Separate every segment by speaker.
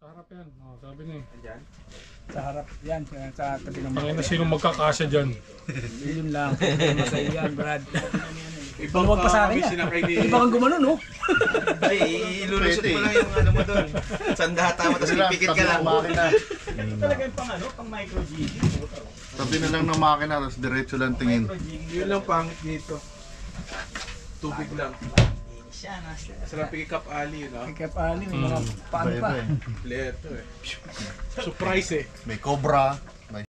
Speaker 1: Sa harap yan. Oh, sabi niya.
Speaker 2: Andyan?
Speaker 3: Sa harap yan, sa tabi ng
Speaker 1: Ang ina sino magkakasya dyan.
Speaker 3: Yun lang. Masaya yan, Brad.
Speaker 2: Ibang
Speaker 3: Huwag pa sa akin yan. Hindi ba kang gumano, no?
Speaker 2: Ay, ilulusot mo lang yung ano mo doon. Sandata mo, tapos ipikit ka lang. Ito talaga yung pang ano, pang micro jig.
Speaker 4: Tabi na lang ng makina, tapos diretso lang tingin.
Speaker 5: Yun lang pangit dito. Tubig lang.
Speaker 2: Siya, nasa.
Speaker 5: Sarap pick-up alley, no?
Speaker 3: Kaya paano, may mga paan pa.
Speaker 5: Kompleto eh. Surprise eh.
Speaker 4: May cobra. May...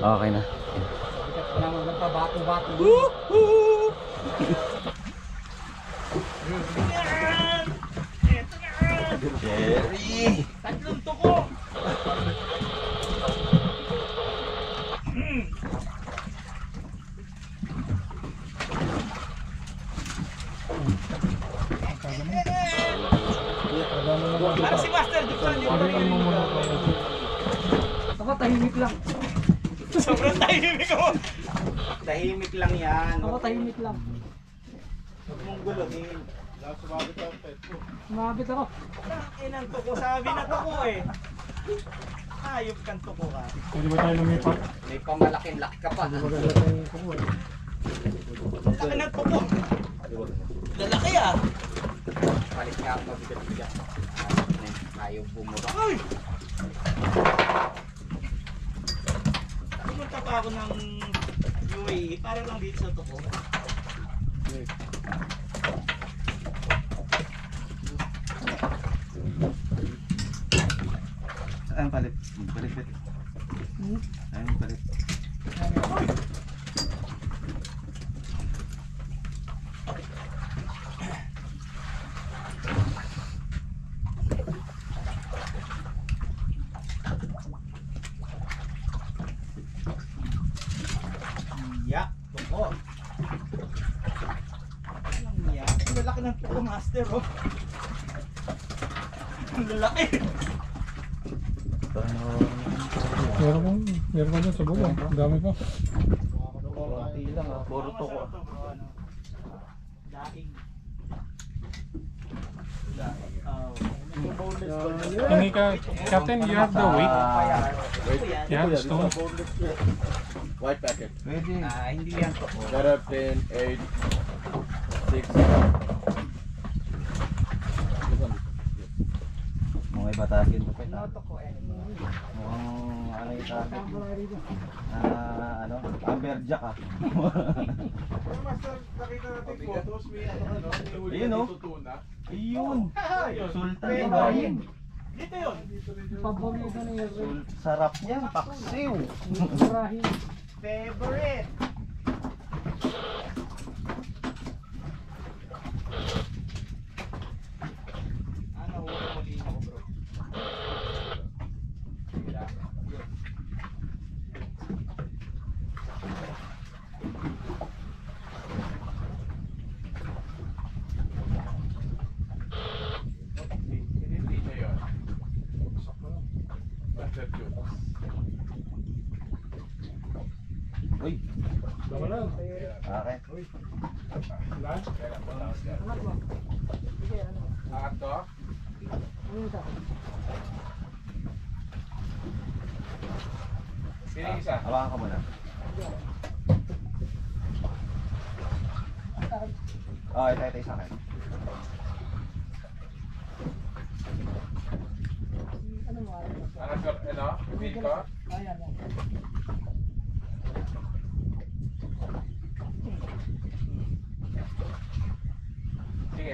Speaker 2: Okay na.
Speaker 3: Nagpabako-bako.
Speaker 2: Jerry!
Speaker 3: Tatlong tuko! Para si Master Duksan yung ako tahimik lang. Sobrang tahimik ako.
Speaker 2: Tahimik lang yan.
Speaker 3: Ako tahimik lang.
Speaker 2: Huwag mong guluhin.
Speaker 3: Sumabit ako.
Speaker 2: Inang tuko, sabi na tuko eh. Ayop kang tuko ka.
Speaker 1: Pwede ba tayo lumipat?
Speaker 2: May pamalaking laki ka pa.
Speaker 1: Maganda tayo kuko eh.
Speaker 2: Laki ng tuko. Lalaki ah. Palit nga ang mabigat-bigat. Ayaw bumura. Ay! Pumunta pa ako ng UAE para lang dito sa tuko. Saan palit? Palit. Ayun, palit. Yak, tuko. Anong yak? Ang lalaki ng tuko, master, oh. Ang lalaki.
Speaker 1: Meron ka dyan sa buwan. Ang dami pa.
Speaker 2: Puro tuko. Daing.
Speaker 1: Hingi ka, Captain, you have the weight? You have the stone?
Speaker 5: White packet.
Speaker 2: Pwede. Hindi yan tuko.
Speaker 5: Got up 10, 8, 6.
Speaker 2: Mga ibatakin mo pa ito. Mukhang ano yung sabi? Ano? Amberjack ah.
Speaker 5: Master, nakita natin photos. May ano, may huli
Speaker 2: Ayun,
Speaker 5: na
Speaker 2: oh.
Speaker 5: dito tuna.
Speaker 2: Ayun! Sultan Ibrahim.
Speaker 5: Dito yun.
Speaker 3: Paborito na yun.
Speaker 2: Sarap yan, paksiw.
Speaker 3: Ibrahim.
Speaker 2: Favorite. Ano, huwag mo din ako bro.
Speaker 5: Hindi na yun. Master yun.
Speaker 2: Uy,
Speaker 1: Dama lang.
Speaker 2: bakit?
Speaker 1: Ilan?
Speaker 3: Anak mo. Sige, ano?
Speaker 5: Angat to?
Speaker 3: Ano ito?
Speaker 5: Sino yung isa?
Speaker 2: Hawakan ka muna. Oh, ito sa akin.
Speaker 3: Ano mo?
Speaker 5: Ano, sir? Ano? Dito?
Speaker 3: Ayan, yan.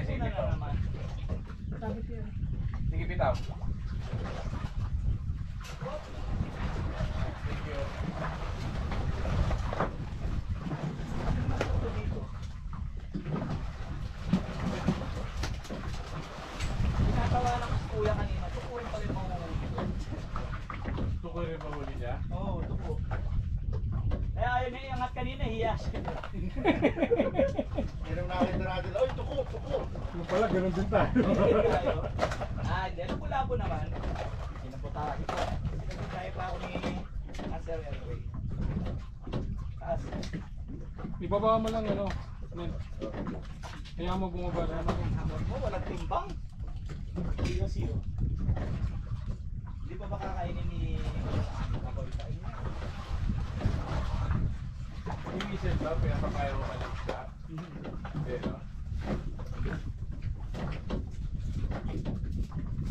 Speaker 3: Sige, bitaw. Sige, bitaw. Thank you.
Speaker 2: Ginagawa ng kuya kanina. Tukurin pa rin mga
Speaker 1: Tukoy rin mahuli niya.
Speaker 2: Oo, tuko. Kaya ayaw niya iangat kanina, hiya siya.
Speaker 4: Yan ang nakita natin. Ay, tuko, tuko.
Speaker 1: Yung pala, ganun din tayo.
Speaker 2: Hindi. Labo naman. Pinaputahan ko. Pinaputahan pa ako ni Master Elway. Taas.
Speaker 1: Ibaba mo lang ano. Nen. Kaya mo bumaba na ano.
Speaker 2: Hamon mo, walang timbang. 0-0. Hindi pa ba kakainin ni Makoy kain niya?
Speaker 3: Yung isip ba, pinapakayo mo kalit ka? Okay, no?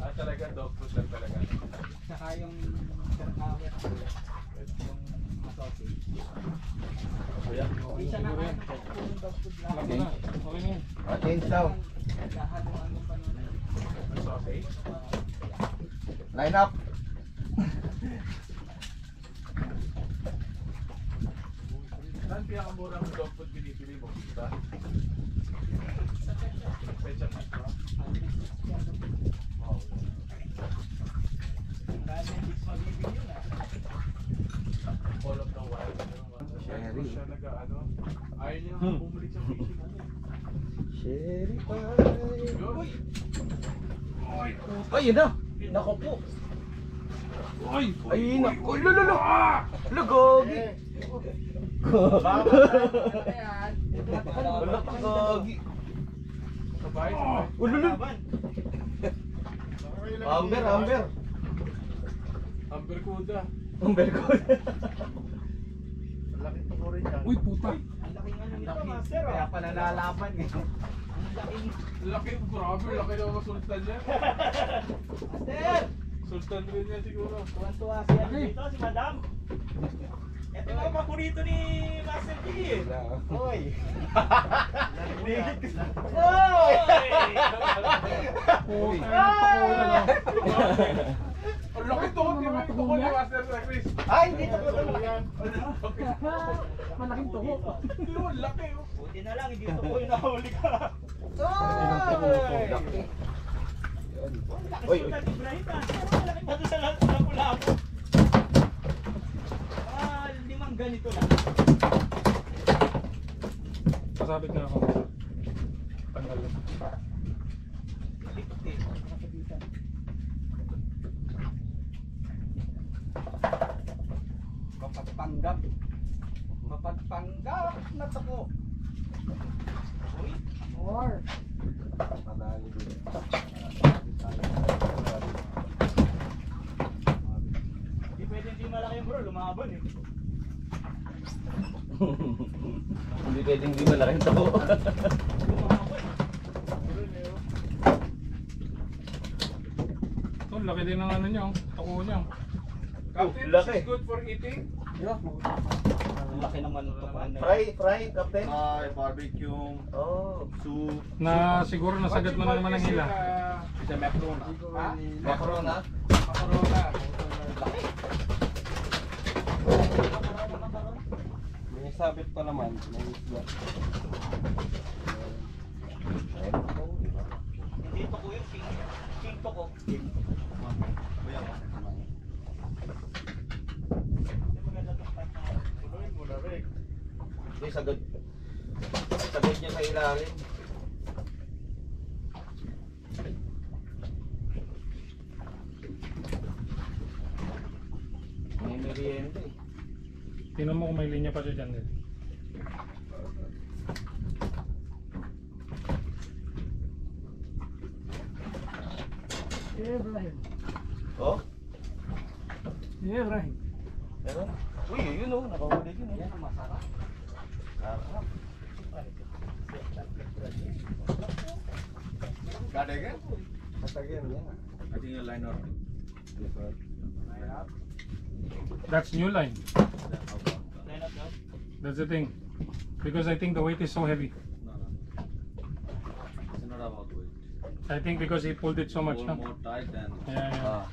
Speaker 3: Ah, talaga, dog food lang talaga.
Speaker 2: Saka yung karkawet. Yung masosi.
Speaker 3: Kuya?
Speaker 2: Hindi siya nakain ng dog food lang.
Speaker 1: Alam mo na. Okay na yan.
Speaker 6: Change daw.
Speaker 2: Lahat ng ano pa nun.
Speaker 3: May sausage?
Speaker 6: Line up.
Speaker 3: Saan pinakamurang dog food binibili mo? Diba? Pecha Meat, no? Wow.
Speaker 2: Kaya hindi ko mabibili yun ah.
Speaker 3: All of the wild.
Speaker 6: Sherry.
Speaker 3: Siya nag-ano. Ayaw niya naman bumalik sa fishing.
Speaker 6: Sherry pie.
Speaker 3: Yun.
Speaker 6: Ay, yun na. Nako po.
Speaker 1: Ay!
Speaker 6: Ay, nako. Lululu. Lugogi. Wala kang gogi.
Speaker 3: Sabay, sabay.
Speaker 6: Ululu. Amber, amber.
Speaker 3: Amber Kuda.
Speaker 6: Amber ko.
Speaker 4: Malaking tuko rin yan.
Speaker 1: Uy, puta!
Speaker 2: Ang laki nga nito, Master.
Speaker 6: Kaya pala lalaban eh.
Speaker 2: Ang laking.
Speaker 3: Laki, grabe. Laki na mga sultan niya.
Speaker 2: Master!
Speaker 3: Sultan rin niya siguro.
Speaker 2: Tuwan-tuwa siya dito, si Madam. Ito nga ang paborito ni Master G. Hoy! Hoy!
Speaker 1: Oh, kaya
Speaker 3: Ang laki to, di ba yung tuko ni Master Chris?
Speaker 6: Ay, hindi to.
Speaker 1: malaking tuho.
Speaker 3: Yun, laki oh.
Speaker 2: Buti na lang, hindi ito ko yung nahuli ka.
Speaker 6: Laki.
Speaker 2: Laki
Speaker 6: Oy,
Speaker 2: sulat, Ibrahim ah. Malaki pa doon sa lapu-lapu. Limang ganito lang.
Speaker 1: Pasabit na ako. Tanggal lang.
Speaker 2: Likti.
Speaker 6: Mapagpanggap. Mapagpanggap na tako.
Speaker 2: Uy,
Speaker 6: Madali din.
Speaker 2: hindi pwede hindi malaki yung bro, lumaban eh.
Speaker 6: Hindi pwedeng di malaking tako.
Speaker 2: Lumaban.
Speaker 1: Ito, laki din ng ano niya. Tuko niya.
Speaker 3: Captain,
Speaker 6: laki.
Speaker 3: this is good for eating.
Speaker 2: Ang laki naman ito pa.
Speaker 6: Fry, Captain.
Speaker 4: Ay, barbecue,
Speaker 6: Oh.
Speaker 4: soup.
Speaker 1: Na siguro nasagat mo na naman ang hila.
Speaker 3: Sa macarona. Ha?
Speaker 6: Macarona.
Speaker 3: Macarona.
Speaker 6: May sabit pa naman. May isla.
Speaker 2: Hindi ito ko yung king to ko. Hindi maganda itong type na.
Speaker 3: Punuin mo na, Rick.
Speaker 6: Hindi, sagad. Sagad niya sa ilalim. May merienda eh.
Speaker 1: Tingnan mo kung may linya pa siya dyan din.
Speaker 6: Oh?
Speaker 1: Yeah, right.
Speaker 6: Meron? Uy, yun oh. Nakahuli yun oh.
Speaker 2: Yan ang masarap.
Speaker 6: Sarap.
Speaker 3: Kadagan?
Speaker 6: Matagyan yan.
Speaker 3: I think yung line out.
Speaker 1: That's new line.
Speaker 2: Line up daw.
Speaker 1: That's the thing. Because I think the weight is so heavy.
Speaker 3: No, no. It's not about
Speaker 1: I think because he pulled it so much.
Speaker 6: More,
Speaker 1: Huh?
Speaker 6: more tight than.
Speaker 1: Yeah, yeah.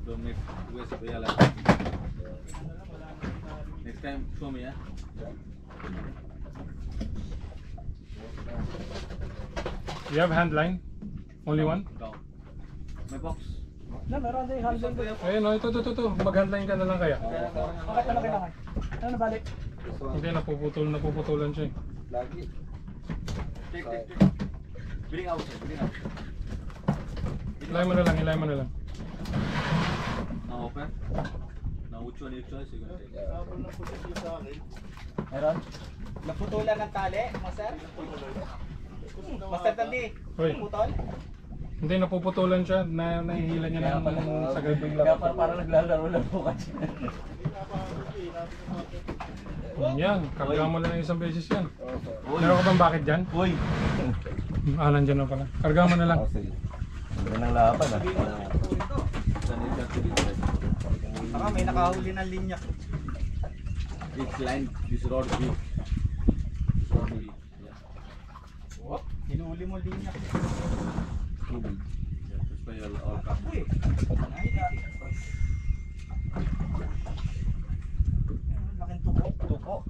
Speaker 6: Don't make waste real. Next time, show me, yeah.
Speaker 1: You have hand line? Only one?
Speaker 6: Down. My box.
Speaker 5: Na, meron din handle ko.
Speaker 1: Ayun, no, ito. Mag-hand line ka na lang kaya.
Speaker 5: Bakit na kailangan? Ano nabalik?
Speaker 1: Hindi, napuputulan siya eh.
Speaker 6: Lagi. Take. Bring out.
Speaker 1: Ilay mo na lang.
Speaker 6: Now open. Now which one you choose, you're gonna take.
Speaker 4: Habol na pusit yung sa akin.
Speaker 5: Meron? Naputulan ng tali, master? Master Tandi,
Speaker 1: Hoy,
Speaker 5: putol?
Speaker 1: hindi, napuputulan siya. Nahihila niya ng sagad.
Speaker 5: Kaya parang naglalaro lang po kasi.
Speaker 1: Yan, karga mo lang isang beses yan. Meron ka bang bakit dyan?
Speaker 6: Uy!
Speaker 1: Nandyan na pala. Karga mo na lang.
Speaker 6: Sige.
Speaker 5: Ganun ang laban ah.
Speaker 2: Saka may nakahuli ng linya.
Speaker 6: This line, this rod big.
Speaker 2: Whoop, hinuli mo linya.
Speaker 6: Too big. Yeah, that's why all cut.
Speaker 2: Uy, laking tuko.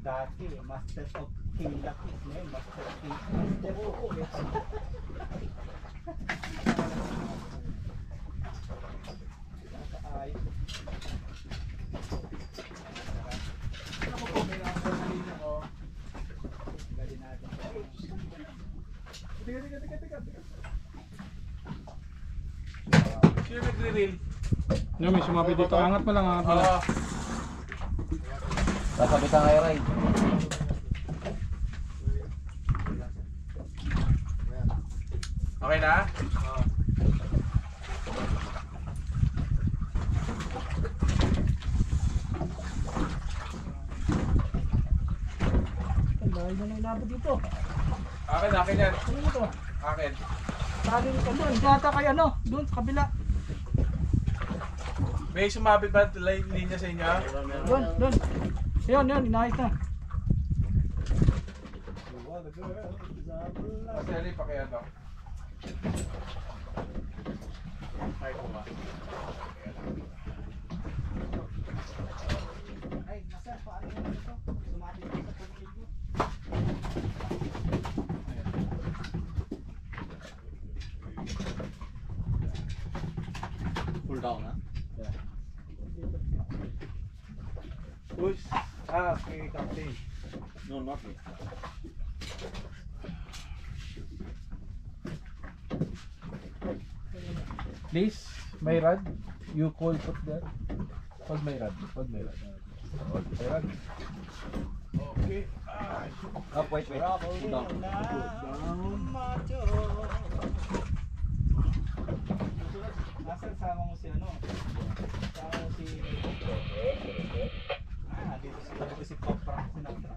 Speaker 2: Dati, Master of King Lucky. Ngayon, Master of King. Ay. Ako po, may nakakita na linya ko. Galing natin. Teka.
Speaker 3: Sino nagre-reel?
Speaker 1: Yung may sumabi dito. Angat mo lang.
Speaker 5: Sasabitan kayo, Ray.
Speaker 3: Okay na?
Speaker 5: Ang dahil na ng labo dito.
Speaker 3: Akin yan.
Speaker 5: Ano mo to?
Speaker 3: Akin.
Speaker 5: Tali ka doon. Gata kay ano? Doon sa kabila.
Speaker 3: May sumabit ba linya sa inyo?
Speaker 5: Doon. Yun, inayos na.
Speaker 3: Masali pa kaya to? Ay, kuma.
Speaker 2: Ay, Master, paano naman ito? Sumabit ko sa pagkil mo.
Speaker 6: Pull down, huh?
Speaker 3: Push. Okay, Captain.
Speaker 6: No, not me.
Speaker 3: Please, my rod. You call put there. Hold my rod. My rod. Okay.
Speaker 6: Up, wait. Pull down.
Speaker 2: Master, sama mo si ano? Sama mo si... dito si Pop Frank Sinatra.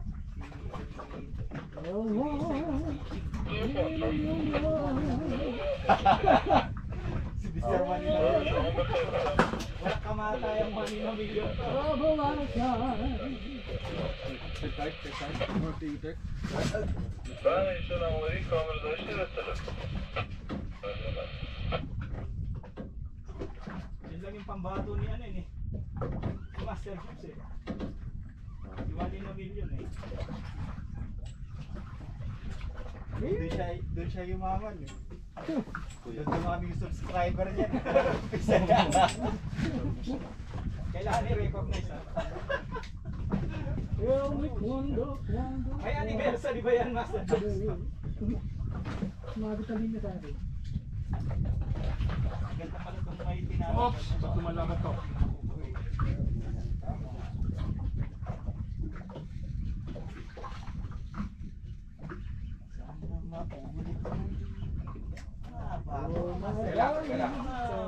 Speaker 2: Si Mr. Manila. Wala kamatayang Manila Million.
Speaker 6: Take tight. More take.
Speaker 2: Yun lang yung pambato ni ano yun eh. Si Master Jobs eh. Si Manila Million eh. Doon siya yumaman eh. Doon dumami yung subscriber niya. Kailangan i-recognize ha. May anniversary ba yan, Master Jobs?
Speaker 5: Mabitaling na tayo.
Speaker 2: Ganda pala itong may tinatawag.
Speaker 1: Oops! Ba't lumalakat to?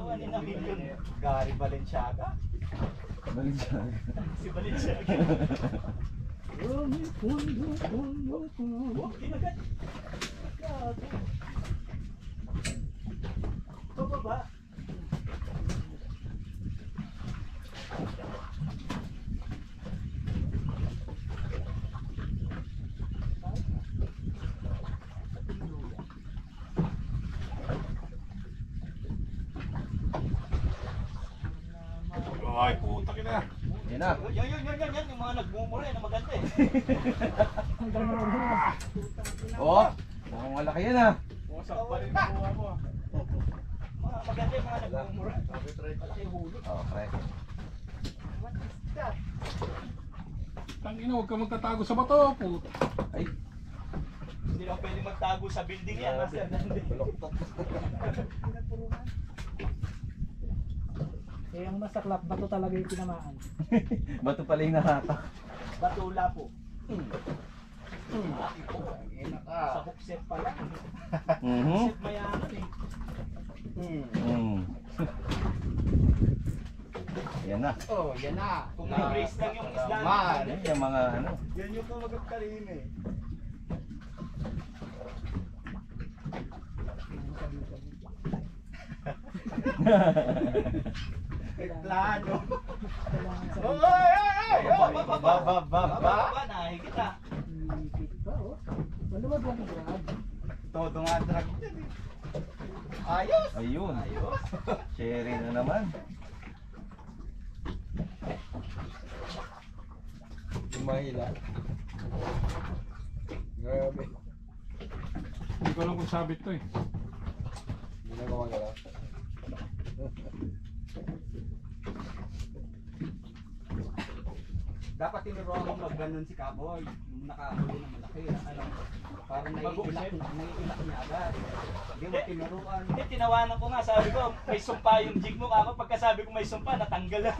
Speaker 2: Manila Million. Gary Balenciaga. Si Balenciaga. Oh, kinagat.
Speaker 3: Yan na.
Speaker 2: Yan, yung mga nagmumura na maganda eh.
Speaker 3: Oh, mukhang malaki yan ah.
Speaker 5: Wasak pa rin ang buha mo.
Speaker 2: Mga maganda yung mga nagmumura.
Speaker 5: Sabi, try.
Speaker 2: Malaki huli.
Speaker 3: Okay.
Speaker 1: Tangina, huwag ka magtatago sa bato. Puta.
Speaker 3: Ay,
Speaker 2: Hindi naman pwede magtago sa building yan, Master.
Speaker 7: Eh, ang masaklap, bato talaga yung tinamaan.
Speaker 3: bato pala yung nahatak.
Speaker 2: Batula po.
Speaker 5: Ina
Speaker 2: Sa hookset pa lang.
Speaker 3: Mhm.
Speaker 2: Hookset mayaman eh.
Speaker 3: Yan na.
Speaker 5: Oh, yan na.
Speaker 2: Kung may brace lang yung isda.
Speaker 5: Man.
Speaker 3: Yan yung mga ano.
Speaker 5: Yan yung kumagat kanina eh. Plano.
Speaker 7: Kailangan sa
Speaker 2: Baba, nahigit ah.
Speaker 7: ipit pa, oh. Maluwag lang yung grab.
Speaker 5: Todo nga drag yan eh. Ayos.
Speaker 3: Ayun.
Speaker 2: Ayos.
Speaker 3: Cherry na naman.
Speaker 5: Mahila. Grabe.
Speaker 1: Hindi ko alam kung sabit to eh.
Speaker 5: Hindi na gumagalaw.
Speaker 8: Dapat tinuruan mo mag-ganon si Kaboy. Yung nakahuli ng malaki. Ano, parang naiilak niya agad. Hindi mo tinuruan.
Speaker 2: Hindi, tinawanan ko nga. Sabi ko, may sumpa yung jig mo. Ako pagkasabi ko may sumpa, natanggal lang.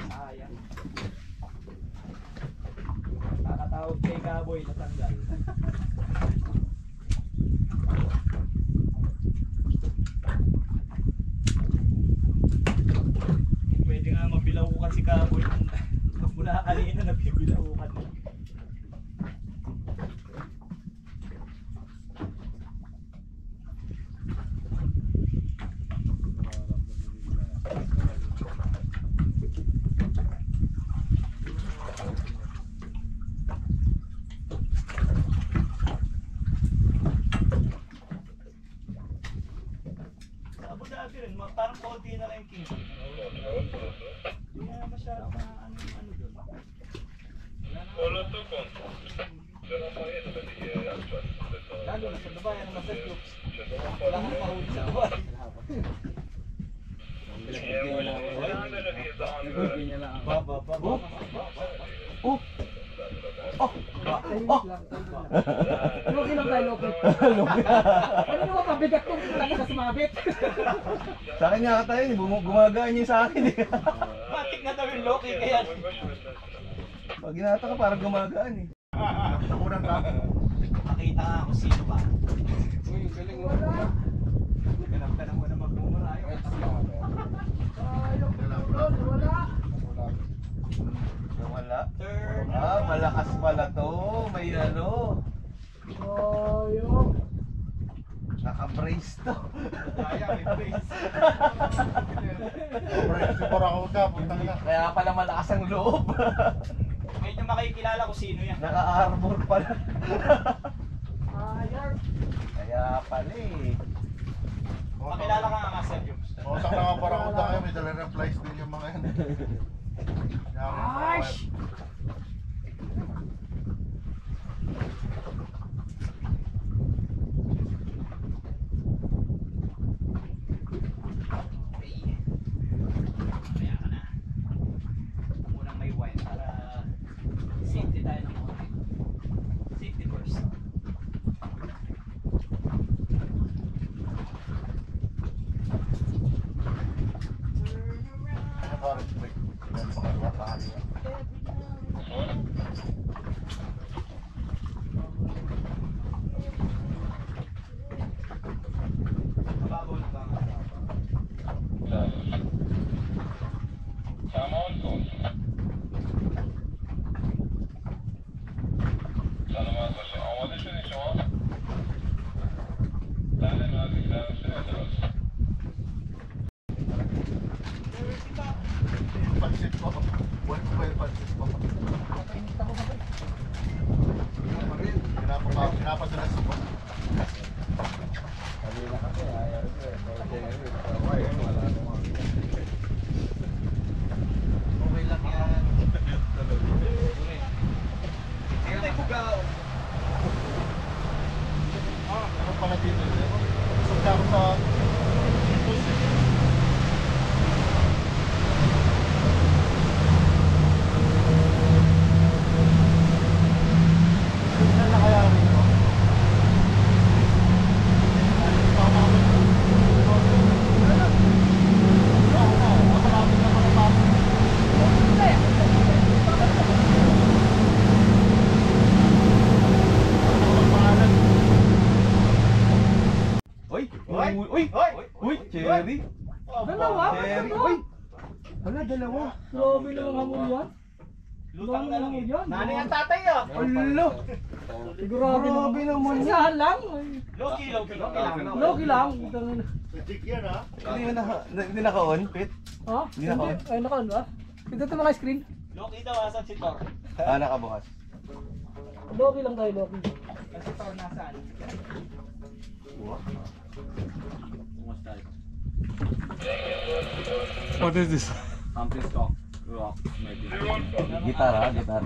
Speaker 8: Sayang. Nakatawag kay Kaboy, natanggal.
Speaker 2: Pwede nga mabilaukan si Kaboy. Mula kanina nabibilaukan mo. Sa Abu Dhabi rin, parang konti na lang yung king. Hindi na masyado na ano doon. Lalo na sa Dubai, ano Master Cubes. Wala kang mahuli sa Dubai.
Speaker 7: Tahimik lang. Huwag ilang tayo, Loki. Ano naman pabigat kung talaga sa sumabit?
Speaker 3: Sa akin nga tayo, gumagaan yung sa akin eh.
Speaker 2: Matik na daw yung Loki, kaya
Speaker 3: Pag ginata ka, parang gumagaan eh.
Speaker 5: Unang ka.
Speaker 2: makita nga kung sino ba.
Speaker 5: Uy, galing mo.
Speaker 8: Ganap ka na muna magmumura.
Speaker 3: Wala.
Speaker 2: Turn.
Speaker 3: Ah, malakas pala to. May ano.
Speaker 7: Ayok.
Speaker 3: Naka-brace to.
Speaker 8: Kaya, may brace.
Speaker 5: Operation para ako ka. Puntang na.
Speaker 3: Kaya pala malakas ang loob.
Speaker 2: Medyo makikilala kung sino yan.
Speaker 3: Naka-armor pala.
Speaker 7: Ayok.
Speaker 3: Kaya pala eh.
Speaker 2: Makilala ka nga Master Cubes.
Speaker 5: Usang na nga para ako ngayon. May dala ng flies din yung mga yan.
Speaker 7: Ash!
Speaker 2: Kaya ka na. Munang may wine para safety tayo ng konti. Safety first.
Speaker 8: Mababaw na ba nga?
Speaker 5: Pansit po. Buwan ko ba yung pansit po? Pinapadalas po.
Speaker 4: akin dito. Punta ako sa bus eh. Saan na kaya rin ako?
Speaker 2: Uy! Uy! Uy! Cherry!
Speaker 7: Dalawa?
Speaker 2: Cherry!
Speaker 7: Ano?
Speaker 2: Uy! Wala, dalawa.
Speaker 7: Grabe naman hamon yan.
Speaker 8: Lutang na lang eh.
Speaker 7: Yan.
Speaker 8: Nanay ang tatay ah.
Speaker 2: Ulo!
Speaker 7: Grabe naman. Isahan lang.
Speaker 8: Loki lang.
Speaker 7: Loki lang.
Speaker 4: Magic yan ha.
Speaker 2: Hindi naka-on, Pit?
Speaker 7: Ha?
Speaker 2: Hindi na ako.
Speaker 7: Ay, naka-on ba? Ito ito mga screen.
Speaker 8: Loki daw asan si Thor?
Speaker 2: Ah, nakabukas.
Speaker 7: Loki lang tayo, Loki.
Speaker 8: Kasi Thor nasaan?
Speaker 6: Kumusta?
Speaker 1: What is this?
Speaker 6: Something stock. Rock. Maybe.
Speaker 2: Gitar ha, gitar.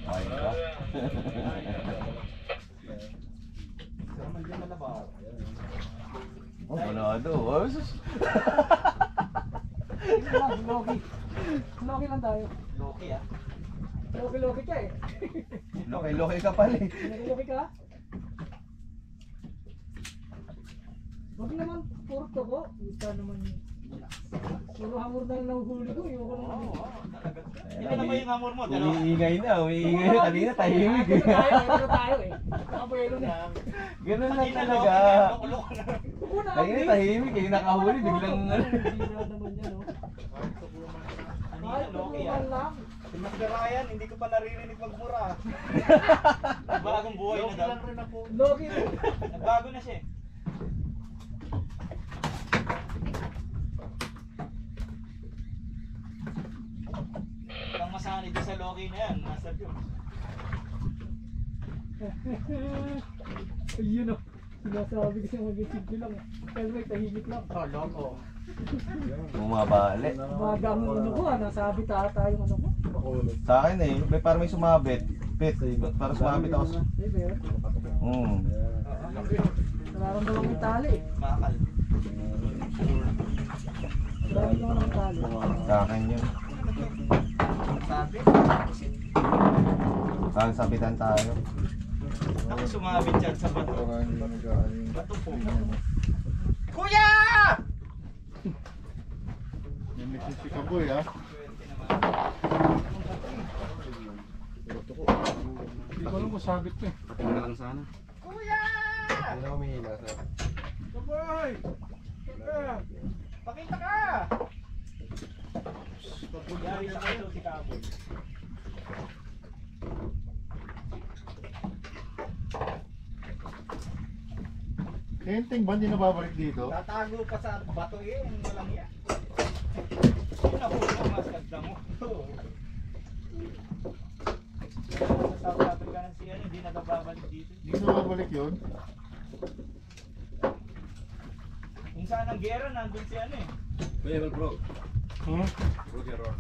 Speaker 2: Minecraft. Oh, manado. Oh, sus.
Speaker 7: Ito lang, Loki. Loki lang tayo.
Speaker 8: Loki ah.
Speaker 7: Loki ka eh.
Speaker 2: Loki ka pala eh.
Speaker 7: Loki ka? Huwag naman, puro toko. Ika naman yun. Puro hamur na lang nahuhuli ko. Iwan ko naman.
Speaker 8: Hindi na ba yung hamor mo? Dalawa.
Speaker 2: Umiingay na, umiingay na. Kanina tahimik eh.
Speaker 7: Ito tayo eh. Nakabuelo na.
Speaker 2: Ganun lang
Speaker 8: Kanina
Speaker 2: talaga.
Speaker 8: Loko na.
Speaker 7: Una ka,
Speaker 2: Kanina tahimik eh, nakahuli biglang ano.
Speaker 7: Bira naman yan, oh.
Speaker 8: Kanina
Speaker 7: Ay,
Speaker 8: Loki
Speaker 7: tulungan
Speaker 8: ah.
Speaker 7: lang.
Speaker 8: Si Master Ryan, hindi ko pa naririnig magmura. Bagong buhay na daw.
Speaker 4: lang rin ako.
Speaker 7: Loki.
Speaker 8: Nagbago na siya eh. Ang masanay doon sa Loki na yan, nasa view.
Speaker 7: Ayun oh. Sinasabi ko siya mag-isip lang. Pero may tahimik lang.
Speaker 8: Oh, loko.
Speaker 2: Bumabali.
Speaker 7: Magang ano ko, nasabi tata yung ano ko.
Speaker 2: Sa akin eh, may parang may sumabit. Pit, parang sumabit ako.
Speaker 7: Eh, pero nararamdaman yung tali eh.
Speaker 8: Makakal.
Speaker 7: Nararamdaman ng tali.
Speaker 2: Sa akin yun.
Speaker 8: Sabi.
Speaker 2: Parang sabitan tayo.
Speaker 8: Ako sumabit dyan sa bato. Bato po. Kuya!
Speaker 4: May message si Kaboy ha.
Speaker 1: Hindi ko alam kung sabit to eh.
Speaker 6: Tingnan lang sana.
Speaker 8: Kuya!
Speaker 5: Kaboy!
Speaker 8: Pakita ka! Yari sa kayo si Kaboy.
Speaker 4: Kenting ba hindi nababalik dito?
Speaker 8: Tatago pa sa bato eh, walang yan. Yun ako yung mas ganda mo. Sa South Africa ng siya, hindi na nababalik dito.
Speaker 4: Hindi nababalik yun?
Speaker 8: Kung saan ang gera, nandun si ano eh.
Speaker 6: Kuya, bro.
Speaker 1: Hmm?
Speaker 6: Roger Rock.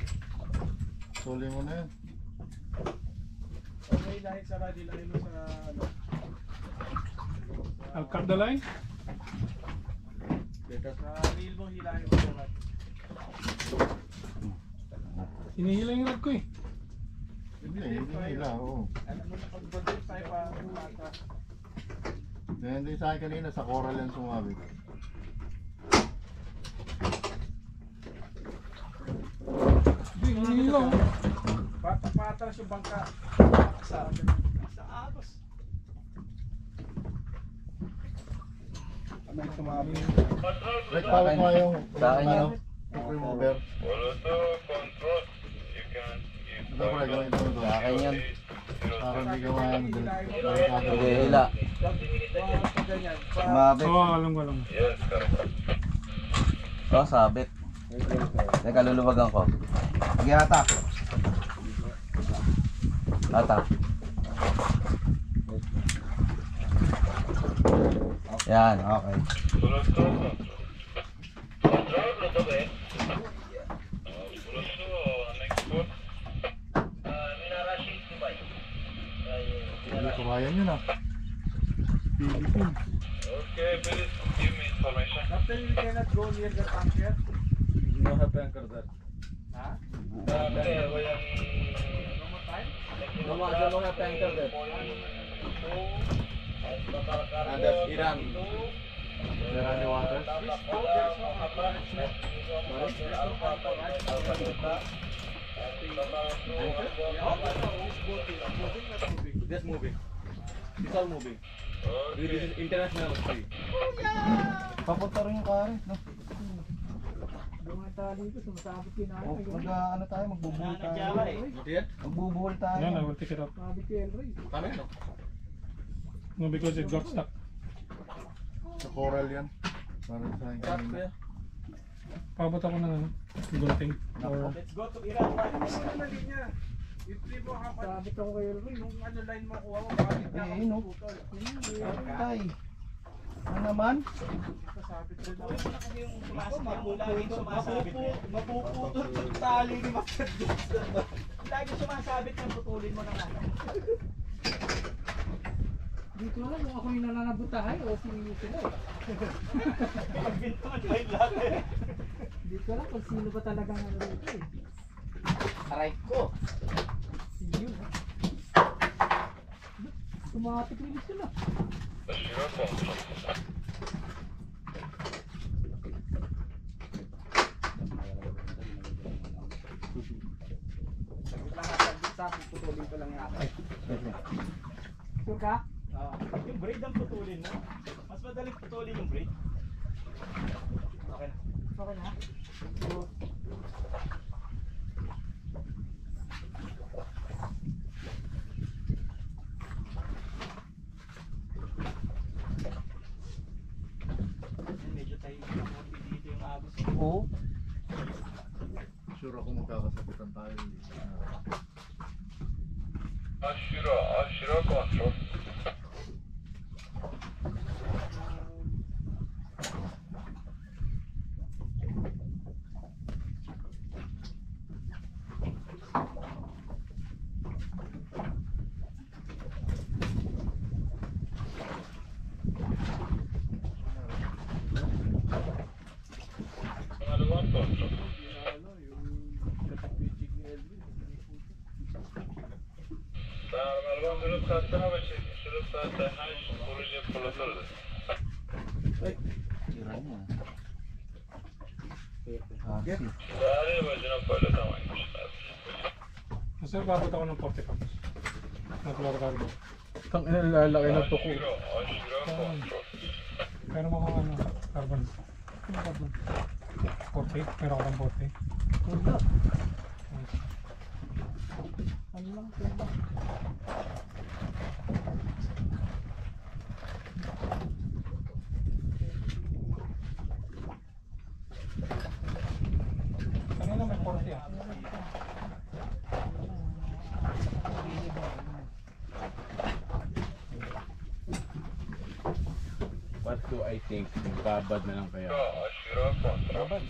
Speaker 4: Suli mo na yan.
Speaker 5: Okay, dahil sa radyo lang ilo sa ano.
Speaker 1: I'll cut the line.
Speaker 5: Sa reel mo, hilahin mo yung radyo.
Speaker 1: Hinihila yung rod ko eh.
Speaker 4: Hindi nila, oo.
Speaker 5: Alam mo na pag-budget tayo pa, mata.
Speaker 4: Hindi sa akin kanina, sa coral yan sumabit.
Speaker 1: Hindi, hinihila oh.
Speaker 5: Patras yung bangka.
Speaker 8: Sa agos.
Speaker 5: May tumabi.
Speaker 4: Right, tawag mo yung
Speaker 2: Sa akin yun.
Speaker 4: yung remover. Ito pala gawin ito.
Speaker 2: Sa akin yan.
Speaker 4: Para hindi gawa yan.
Speaker 2: Sige, hila.
Speaker 5: Ganyan.
Speaker 2: Sumabit.
Speaker 1: Oo, alam ko alam.
Speaker 2: Oh, sabit. Teka, luluwagan ko. Sige, hatak. Hatak. Yan, okay.
Speaker 4: Hindi kawayan yun ah. Philippines.
Speaker 5: Captain, you cannot go near the tanker.
Speaker 6: No have anchor there.
Speaker 5: Ha?
Speaker 6: No have anchor there. And that's Iran.
Speaker 4: Irani water.
Speaker 5: This boat, there's no anchorage net. There's no anchorage. This boat is moving, not moving.
Speaker 6: Just moving. It's all moving. This is international sea.
Speaker 4: Papunta rin yung karet, no?
Speaker 7: Mga tali ko, sumasabit kinaya.
Speaker 4: Oh, ano tayo, magbubuhol tayo.
Speaker 6: Not yet?
Speaker 4: Magbubuhol tayo.
Speaker 1: No, I will take it out.
Speaker 7: Sabi ko Elroy.
Speaker 6: Tama no?
Speaker 1: No, because it got stuck.
Speaker 4: Sa coral yan. Para sa akin kanina.
Speaker 1: Paabot ako ng ano, gunting. Or,
Speaker 5: Let's go to Iran. Ano na linya? If we mo hapan,
Speaker 7: Sabi ko kay Elroy.
Speaker 5: nung ano line mo kuha mo, bakit ka
Speaker 4: Eh, no.
Speaker 5: putol?
Speaker 4: Tay. Ano naman?
Speaker 5: Kasabit rin ako.
Speaker 8: Mapuputol yung tali ni Master Jason. Lagi sumasabit ng putulin mo na nga.
Speaker 7: Di ko alam kung ako yung nananabutahay o si sila eh.
Speaker 8: Magbintuan pa yung lahat eh.
Speaker 7: Di ko alam kung sino ba talagang ano rito eh.
Speaker 8: Aray ko.
Speaker 7: Si yun eh. Automatic release yun ah.
Speaker 8: Saglit lang ha, sa putulin ko lang yata.
Speaker 7: Sure ka?
Speaker 8: Yung braid ang putulin mo. Mas madaling putulin yung braid. Okay na.
Speaker 7: Okay na?
Speaker 8: Medyo tayo dito yung agos.
Speaker 4: Oo. Sure ako magkakasakitan tayo.
Speaker 9: Aşırı kontrol. Pangalaman kontrol. Pangalaman durum saatine başlayın. Durum saatte haş proje poloturdu.
Speaker 4: Iran yan.
Speaker 9: Dahil bacına polotamaymış.
Speaker 1: kasi paabot ako ng 40 pounds. Nag-cargo.
Speaker 3: Tang ina lalaki ng tuko.
Speaker 9: Aşırı kontrol.
Speaker 1: Pero mo kung ano, carbon. Ano carbon? 40? Meron ako ng 40.
Speaker 7: Wala. Ano lang, wala.
Speaker 1: Kanina may 40 ah.
Speaker 3: What do I think? Babad na lang kaya.
Speaker 9: Aşırı kontrol.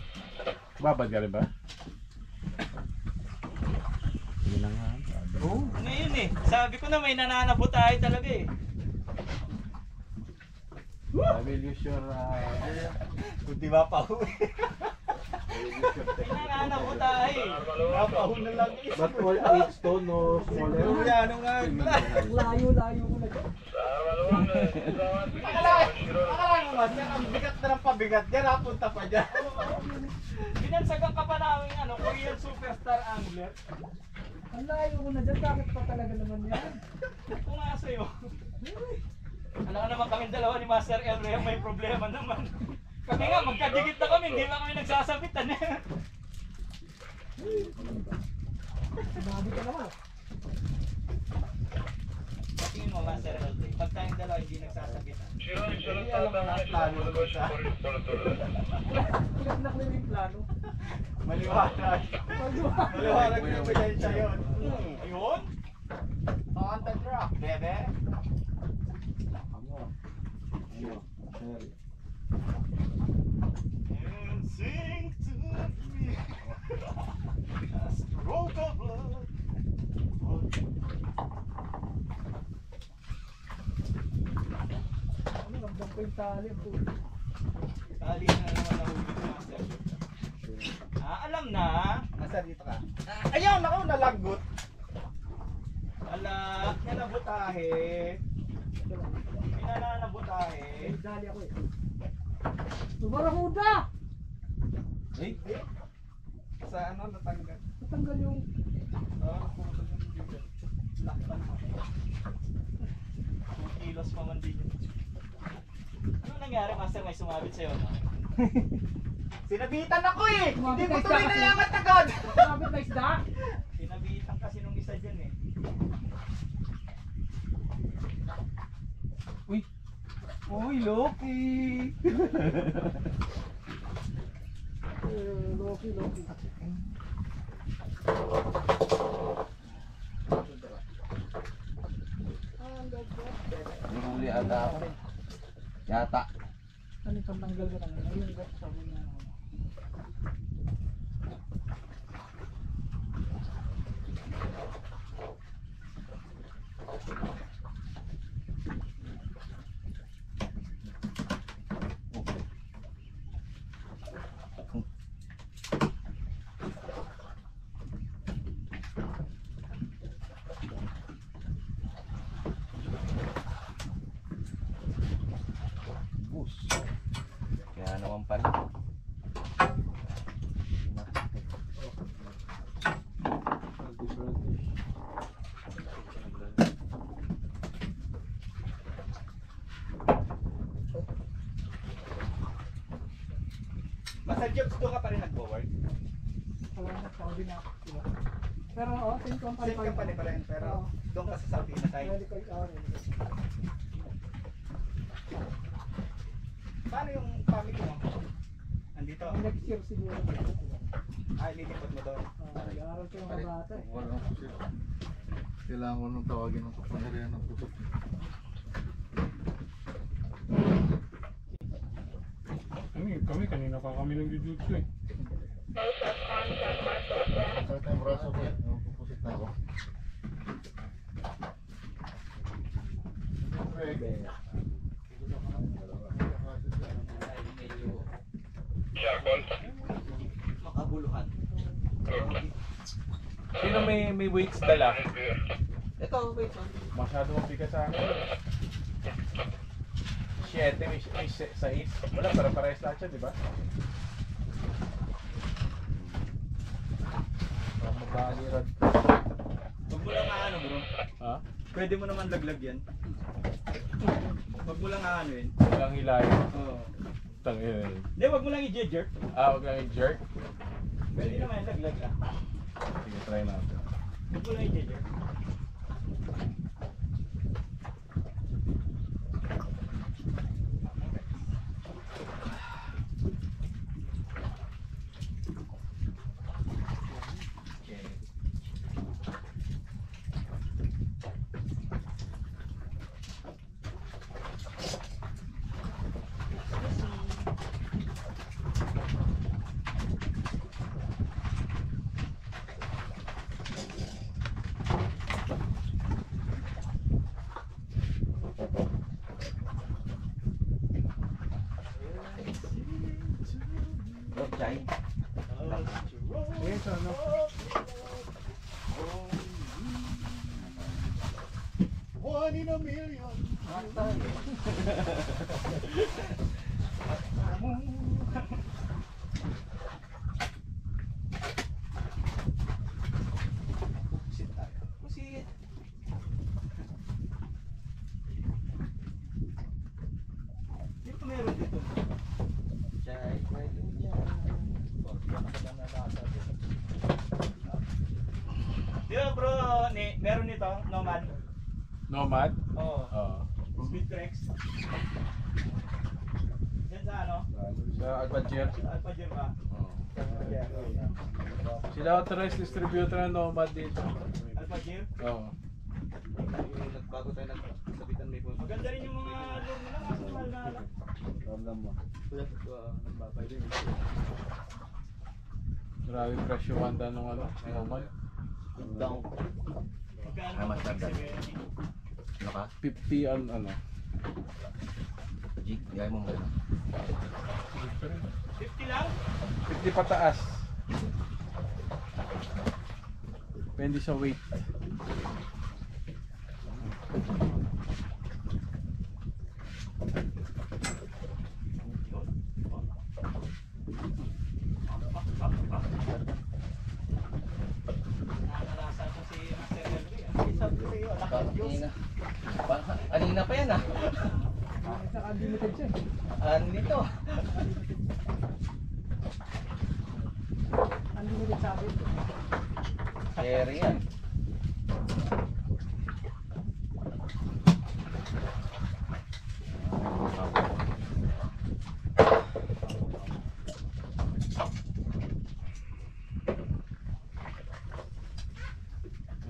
Speaker 3: Babad ka rin ba? Sige na nga.
Speaker 8: Oo. Ngayon eh. Sabi ko na may nananabot tayo talaga eh.
Speaker 3: I will use your
Speaker 8: Kunti ba pa ho eh. May nananabot tayo eh. Napaho na lang eh.
Speaker 3: but all 8 stone no smaller.
Speaker 8: Ano nga.
Speaker 7: Layo-layo ko na dyan.
Speaker 8: Akala naman yan. Ang bigat na ng pabigat yan. Napunta pa dyan. Binansagan ka pa namin ano. Korean superstar angler.
Speaker 7: Ang layo ko na dyan, bakit pa talaga naman yan?
Speaker 8: Kung nga sa'yo. Alam ka naman kami dalawa ni Master El Rey may problema naman. Kami nga, magkadikit na kami, hindi na kami nagsasabitan eh.
Speaker 7: Sinabi ka naman.
Speaker 8: Tingin mo Master El Rey, pag tayong dalawa hindi nagsasabitan.
Speaker 9: Şiron saatte haş proje poloturdu.
Speaker 7: Kulat na ko yung plano.
Speaker 8: Maliwanag. Maliwanag na ebidensya yun. Ayun? On the drop, bebe. And sing to me a stroke of blood.
Speaker 7: pa yung tali.
Speaker 8: Tali na naman nahuli ni Master. Alam na.
Speaker 2: Master, dito ka. Ayaw, nako, nalagot.
Speaker 8: Ala, yan na butahe. Pinala na butahe.
Speaker 7: Dali ako eh. Barakuda!
Speaker 2: Eh? Sa ano, natanggal.
Speaker 7: Natanggal yung...
Speaker 8: Lakpan ako. 2 kilos pa man din. Ano nangyari, Master? May sumabit sa'yo, no?
Speaker 2: Sinabitan ako eh! Hindi mo
Speaker 7: Sumabit
Speaker 2: tuloy
Speaker 7: na
Speaker 2: na
Speaker 7: isda
Speaker 2: yamat agad!
Speaker 7: Sumabit na isda!
Speaker 8: Sinabitan kasi nung isa dyan eh.
Speaker 2: Uy, Loki!
Speaker 7: Loki.
Speaker 3: Huli ata ako. Yata.
Speaker 7: Ano itong tanggal ko kanina? Ayun, sabi niya.
Speaker 3: Bus. Kaya naman pala.
Speaker 2: Master Jobs, doon ka pa rin nagwo-work?
Speaker 7: Wala na, sabi na. Diba? Pero same company
Speaker 2: Same company pa rin, pero doon ka sa Saudi na tayo. Paano yung family mo? Andito?
Speaker 7: Next year siguro.
Speaker 2: Ay, lilipot mo doon.
Speaker 7: Nag-aaral ko yung mga bata eh.
Speaker 4: Walang pusit. Kailangan ko nung tawagin ng kapangyarihan ng putot.
Speaker 1: Kami kanina pa kami ng jujutsu eh.
Speaker 4: Masakit na yung braso ko eh. Pupusit na ako.
Speaker 2: Makabuluhan.
Speaker 3: Sino may weights dala?
Speaker 2: Ito, wait.
Speaker 3: Masyado mabigat sa akin. 7, may 6. Wala, para parehas lahat siya, di ba? Mabali rod.
Speaker 2: Huwag mo lang ano bro.
Speaker 3: Ha?
Speaker 2: Pwede mo naman laglag yan. Huwag mo lang ano yun.
Speaker 3: Walang hilayo.
Speaker 2: Oo.
Speaker 3: Tangin.
Speaker 8: Hindi, wag mo lang i-jerk.
Speaker 3: Wag lang i-jerk.
Speaker 8: Pwede naman laglag ah.
Speaker 3: Sige, try natin.
Speaker 8: Wag mo lang i-jerk.
Speaker 2: Jai.
Speaker 1: Yes, ano?
Speaker 4: One in a million.
Speaker 2: Pusit tayo. Pusit.
Speaker 8: Dito meron dito.
Speaker 2: Jai.
Speaker 8: Di ba bro, meron nito, Nomad.
Speaker 3: Nomad?
Speaker 8: Oo.
Speaker 3: Oo.
Speaker 8: Speed Trex. Diyan sa ano?
Speaker 3: Sa Alpajer?
Speaker 8: Alpha Gym ba?
Speaker 3: Oo.
Speaker 8: Yeah.
Speaker 3: Sila authorized distributor ng Nomad dito.
Speaker 8: Alpha Gym?
Speaker 3: Oo.
Speaker 2: Bago tayo nagsabitan may phone.
Speaker 8: Maganda rin yung mga lure nila, kaso mahal na lang.
Speaker 3: Ramdam mo.
Speaker 2: Nagbabay din.
Speaker 3: Grabe presyo wanda nung ano, Nomad.
Speaker 2: Down.
Speaker 8: Magkano
Speaker 2: Ah, mas
Speaker 8: ang
Speaker 2: ganda.
Speaker 8: severity?
Speaker 2: Ano ka?
Speaker 3: 50 an ano.
Speaker 2: Jig, gaya mo gano'n.
Speaker 8: 50 lang?
Speaker 3: 50 pataas. Depende sa weight.
Speaker 8: Nakalasa ko si Master Elry. Sabi ko sa'yo, anak ng Diyos.
Speaker 2: Kanina pa yan ah.
Speaker 7: Naka-unlimited siya.
Speaker 2: Nito.
Speaker 7: Unlimited sa akin.
Speaker 2: Carry yan.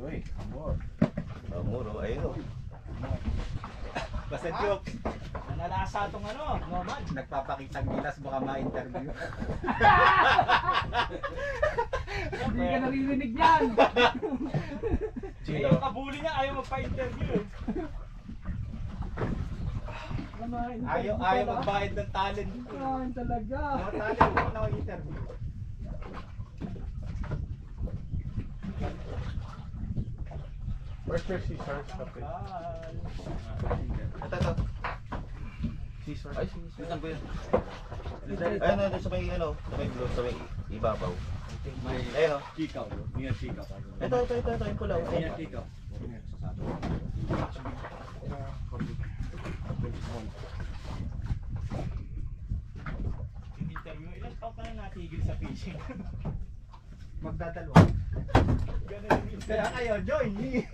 Speaker 3: Uy, more.
Speaker 2: Muro, ayun o.
Speaker 5: Basta joke.
Speaker 8: Nanalasa itong ano, Nomad.
Speaker 5: Nagpapakitang gilas baka ma-interview.
Speaker 7: Hindi ka naririnig yan.
Speaker 8: Eh, yung kabuli niya ayaw magpa-interview eh.
Speaker 5: Ayaw magbayad ng talent.
Speaker 7: Ayun talaga.
Speaker 5: Mga talent mo na interview.
Speaker 3: Where's your scissors? Okay.
Speaker 2: Ito.
Speaker 3: Scissors.
Speaker 2: Ay, saan ba yun? Ayun na, sa may ano, sa may ibabaw.
Speaker 6: May
Speaker 2: Ayun o.
Speaker 6: chikaw. Niya chikaw.
Speaker 2: Ito, yung pula.
Speaker 6: Niya chikaw.
Speaker 8: Yung interview, ilang taon ka na natigil sa fishing?
Speaker 5: Magdadalawa.
Speaker 8: Ganun yung interview.
Speaker 5: Kaya kayo, join me.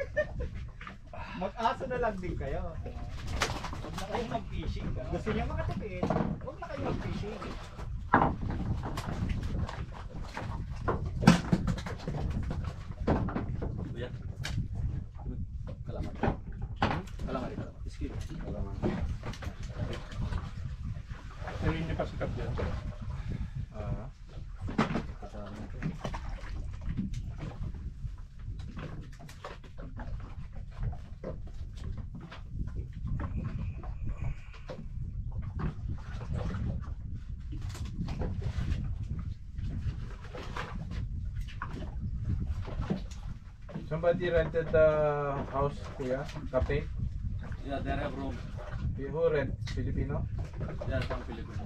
Speaker 5: Mag-aso na lang din kayo.
Speaker 8: Huwag na kayo mag-fishing ka.
Speaker 5: Gusto niyo makatipid, huwag na kayo mag-fishing.
Speaker 6: Kuya. Kalaman. Kalaman ito. Skip. Kalaman.
Speaker 1: Hindi pa sikat yan.
Speaker 3: Somebody rented the house, kuya? Cafe?
Speaker 6: Yeah, they have room.
Speaker 3: Who rent? Filipino?
Speaker 6: Yeah, some Filipino.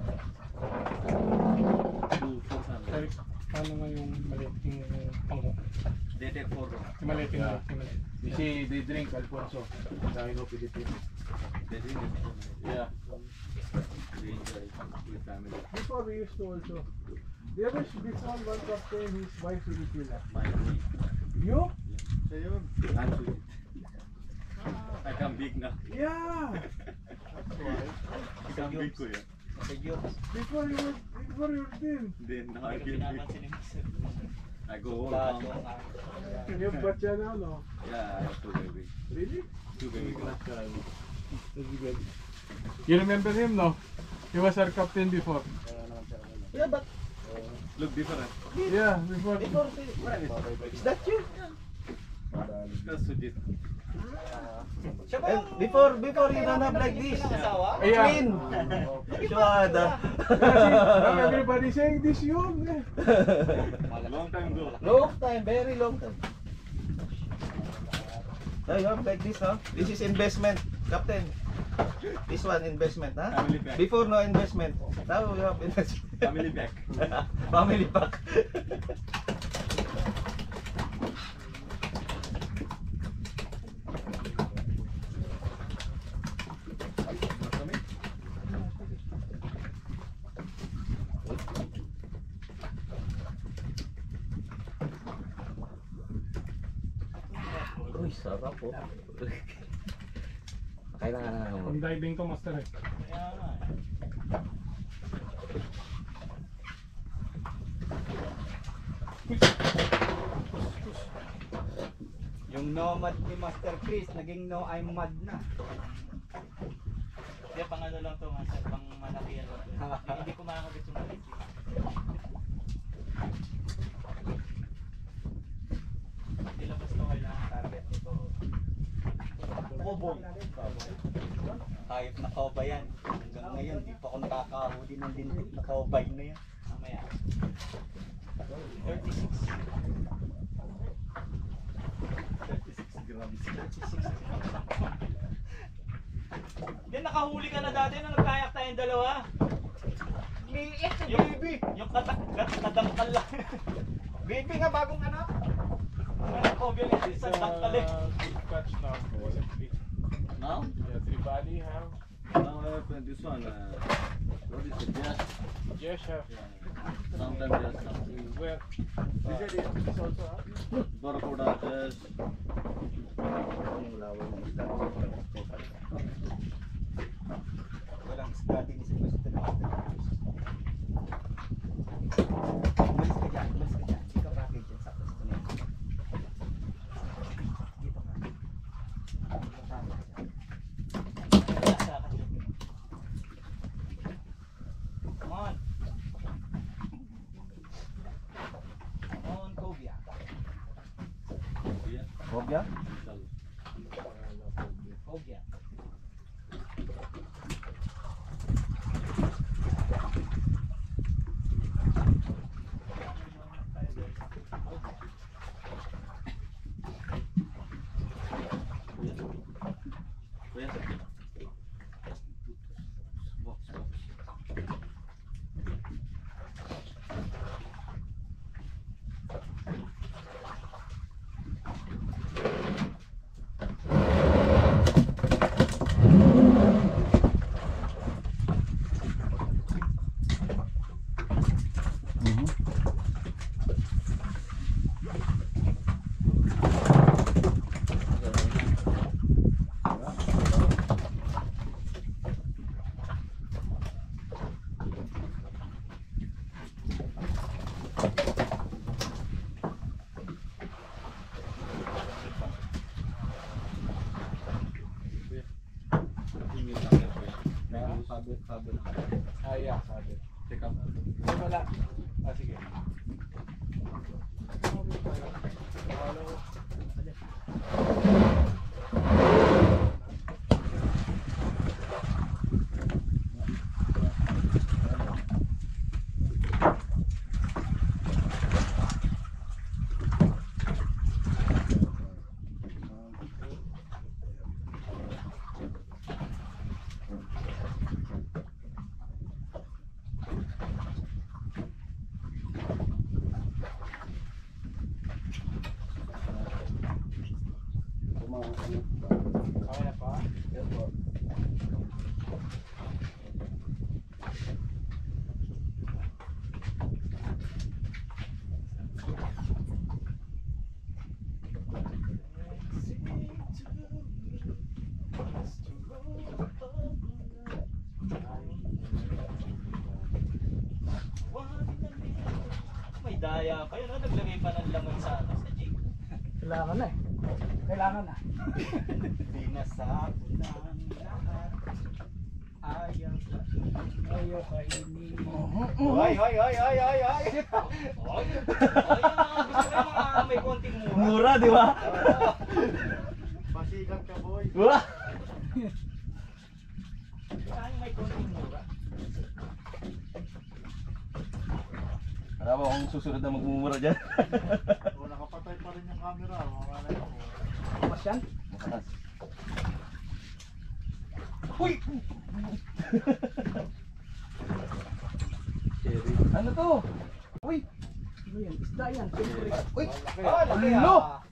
Speaker 6: 2,400.
Speaker 1: Sorry, paano nga yung maliit yung pangho?
Speaker 6: They take 4 room.
Speaker 1: Yung maliit yung maliit, yung maliit.
Speaker 3: You see, they drink Alfonso. Dahil no Filipino.
Speaker 6: They drink it. Yeah. They enjoy with family.
Speaker 3: Before we used to also. There was this one captain, his wife Filipina.
Speaker 6: My boy.
Speaker 3: You?
Speaker 6: I'm sweet. I come big now.
Speaker 3: Yeah!
Speaker 6: I come big ko yan.
Speaker 3: Before you were thin.
Speaker 6: Then now I
Speaker 8: Hindi
Speaker 6: feel
Speaker 8: ko
Speaker 6: big.
Speaker 8: pinapansin ni Master.
Speaker 6: I go all down.
Speaker 3: You have batcha now, no?
Speaker 6: Yeah, I have 2 baby.
Speaker 3: Really?
Speaker 6: 2 baby girls.
Speaker 3: That's good. You remember him, no? He was our captain before.
Speaker 2: Yeah, but
Speaker 6: Look different.
Speaker 3: Yeah, before.
Speaker 2: is that you?
Speaker 6: That's Sujit.
Speaker 8: Siya ba yung...
Speaker 2: Before you don't have like this.
Speaker 8: Asawa?
Speaker 3: Yeah.
Speaker 2: Clean. Suada.
Speaker 3: Now everybody saying this you.
Speaker 6: Long time ago.
Speaker 2: Long time, very long time. Now you have like this, huh? This is investment, Captain. This one investment, huh?
Speaker 6: Family pack.
Speaker 2: Before no investment. Now you have investment.
Speaker 6: Family pack.
Speaker 2: Family pack. Uy, sarap po. Kailangan mo.
Speaker 1: Yung diving ko, master eh.
Speaker 8: Kaya nga.
Speaker 5: Yung nomad ni Master Chris, naging no I'm mad na.
Speaker 8: Hindi, pang ano lang to, Master. Pang malaki yan. Hindi ko makakabit yung malaki. Hindi labas to kailangan target ito.
Speaker 5: Bobo.
Speaker 8: Hayop na kaubay yan. Hanggang ngayon, di pa ako nakakahuli ng lintik na kaubay na yan. Mamaya. 36. 36 grams. 36 grams. Then nakahuli ka na dati nung nagkayak tayong dalawa.
Speaker 7: Liit na
Speaker 8: Yung,
Speaker 7: baby.
Speaker 8: yung kadangkal lang.
Speaker 7: Baby nga bagong anak.
Speaker 8: Ako, bilis
Speaker 3: It's
Speaker 8: sa dangkal eh.
Speaker 3: big catch now. Was it big?
Speaker 6: Now?
Speaker 3: Yeah, Tribali have.
Speaker 6: Now I have this one. What is it? Yes.
Speaker 3: Jesh have.
Speaker 6: Sometimes yes, sometimes.
Speaker 3: Where?
Speaker 6: This also have? Barracuda, yes.
Speaker 8: Walang isda din sa gusto na umalis ka dyan, umalis ka dyan. Hindi ka package dyan sa gusto na yun. Dito ka. Come on. Come on, Cobia.
Speaker 6: Yeah.
Speaker 3: Bogya?
Speaker 8: Cobia.
Speaker 6: Where? Box, box. Kabel.
Speaker 3: Ah, yeah, sabi.
Speaker 6: Check up.
Speaker 3: Wala. Ah, sige. Okay na pa?
Speaker 8: May daya pa yun, no? Naglagay pa ng laman sa jig.
Speaker 7: Kailangan na eh. Kailangan na.
Speaker 8: Binasapo ng lahat. Ayaw sa
Speaker 7: Ayaw kainin.
Speaker 8: Hoy, hoy, hoy, hoy, hoy, hoy! Hoy! Gusto ko yung mga may konting mura.
Speaker 6: Mura, di ba?
Speaker 4: Pasikat ka, boy.
Speaker 6: Wah!
Speaker 8: Yung may konting mura.
Speaker 6: Alam mo kung susunod na magmumura dyan.
Speaker 4: O, nakapatay pa rin yung camera. Mamalay ako.
Speaker 7: Mas yan?
Speaker 6: Makakas.
Speaker 7: Uy!
Speaker 3: Ano to?
Speaker 7: Uy! Ano yan? Isda yan. Siyempre. Uy!
Speaker 8: Laki
Speaker 7: Ulo!
Speaker 8: ah.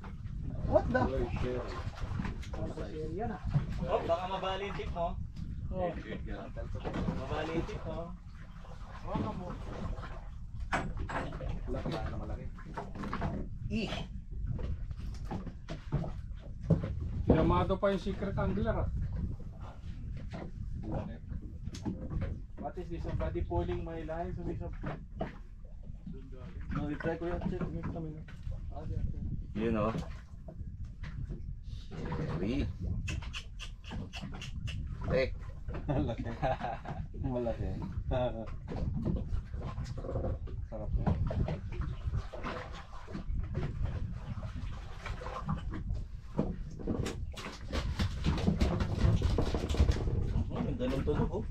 Speaker 7: What the? Yan ah.
Speaker 8: Oh, baka mabali yung tip mo.
Speaker 7: Oh.
Speaker 8: Mabali yung tip mo.
Speaker 1: Yamado pa yung secret angler ah.
Speaker 3: What is this? Somebody pulling my line? So,
Speaker 6: No, i-try ko yan. Check. Kami.
Speaker 2: Yun o. Uy. Tek.
Speaker 3: Malaki. Malaki. Sarap yan.
Speaker 2: Ganda ng tunog oh.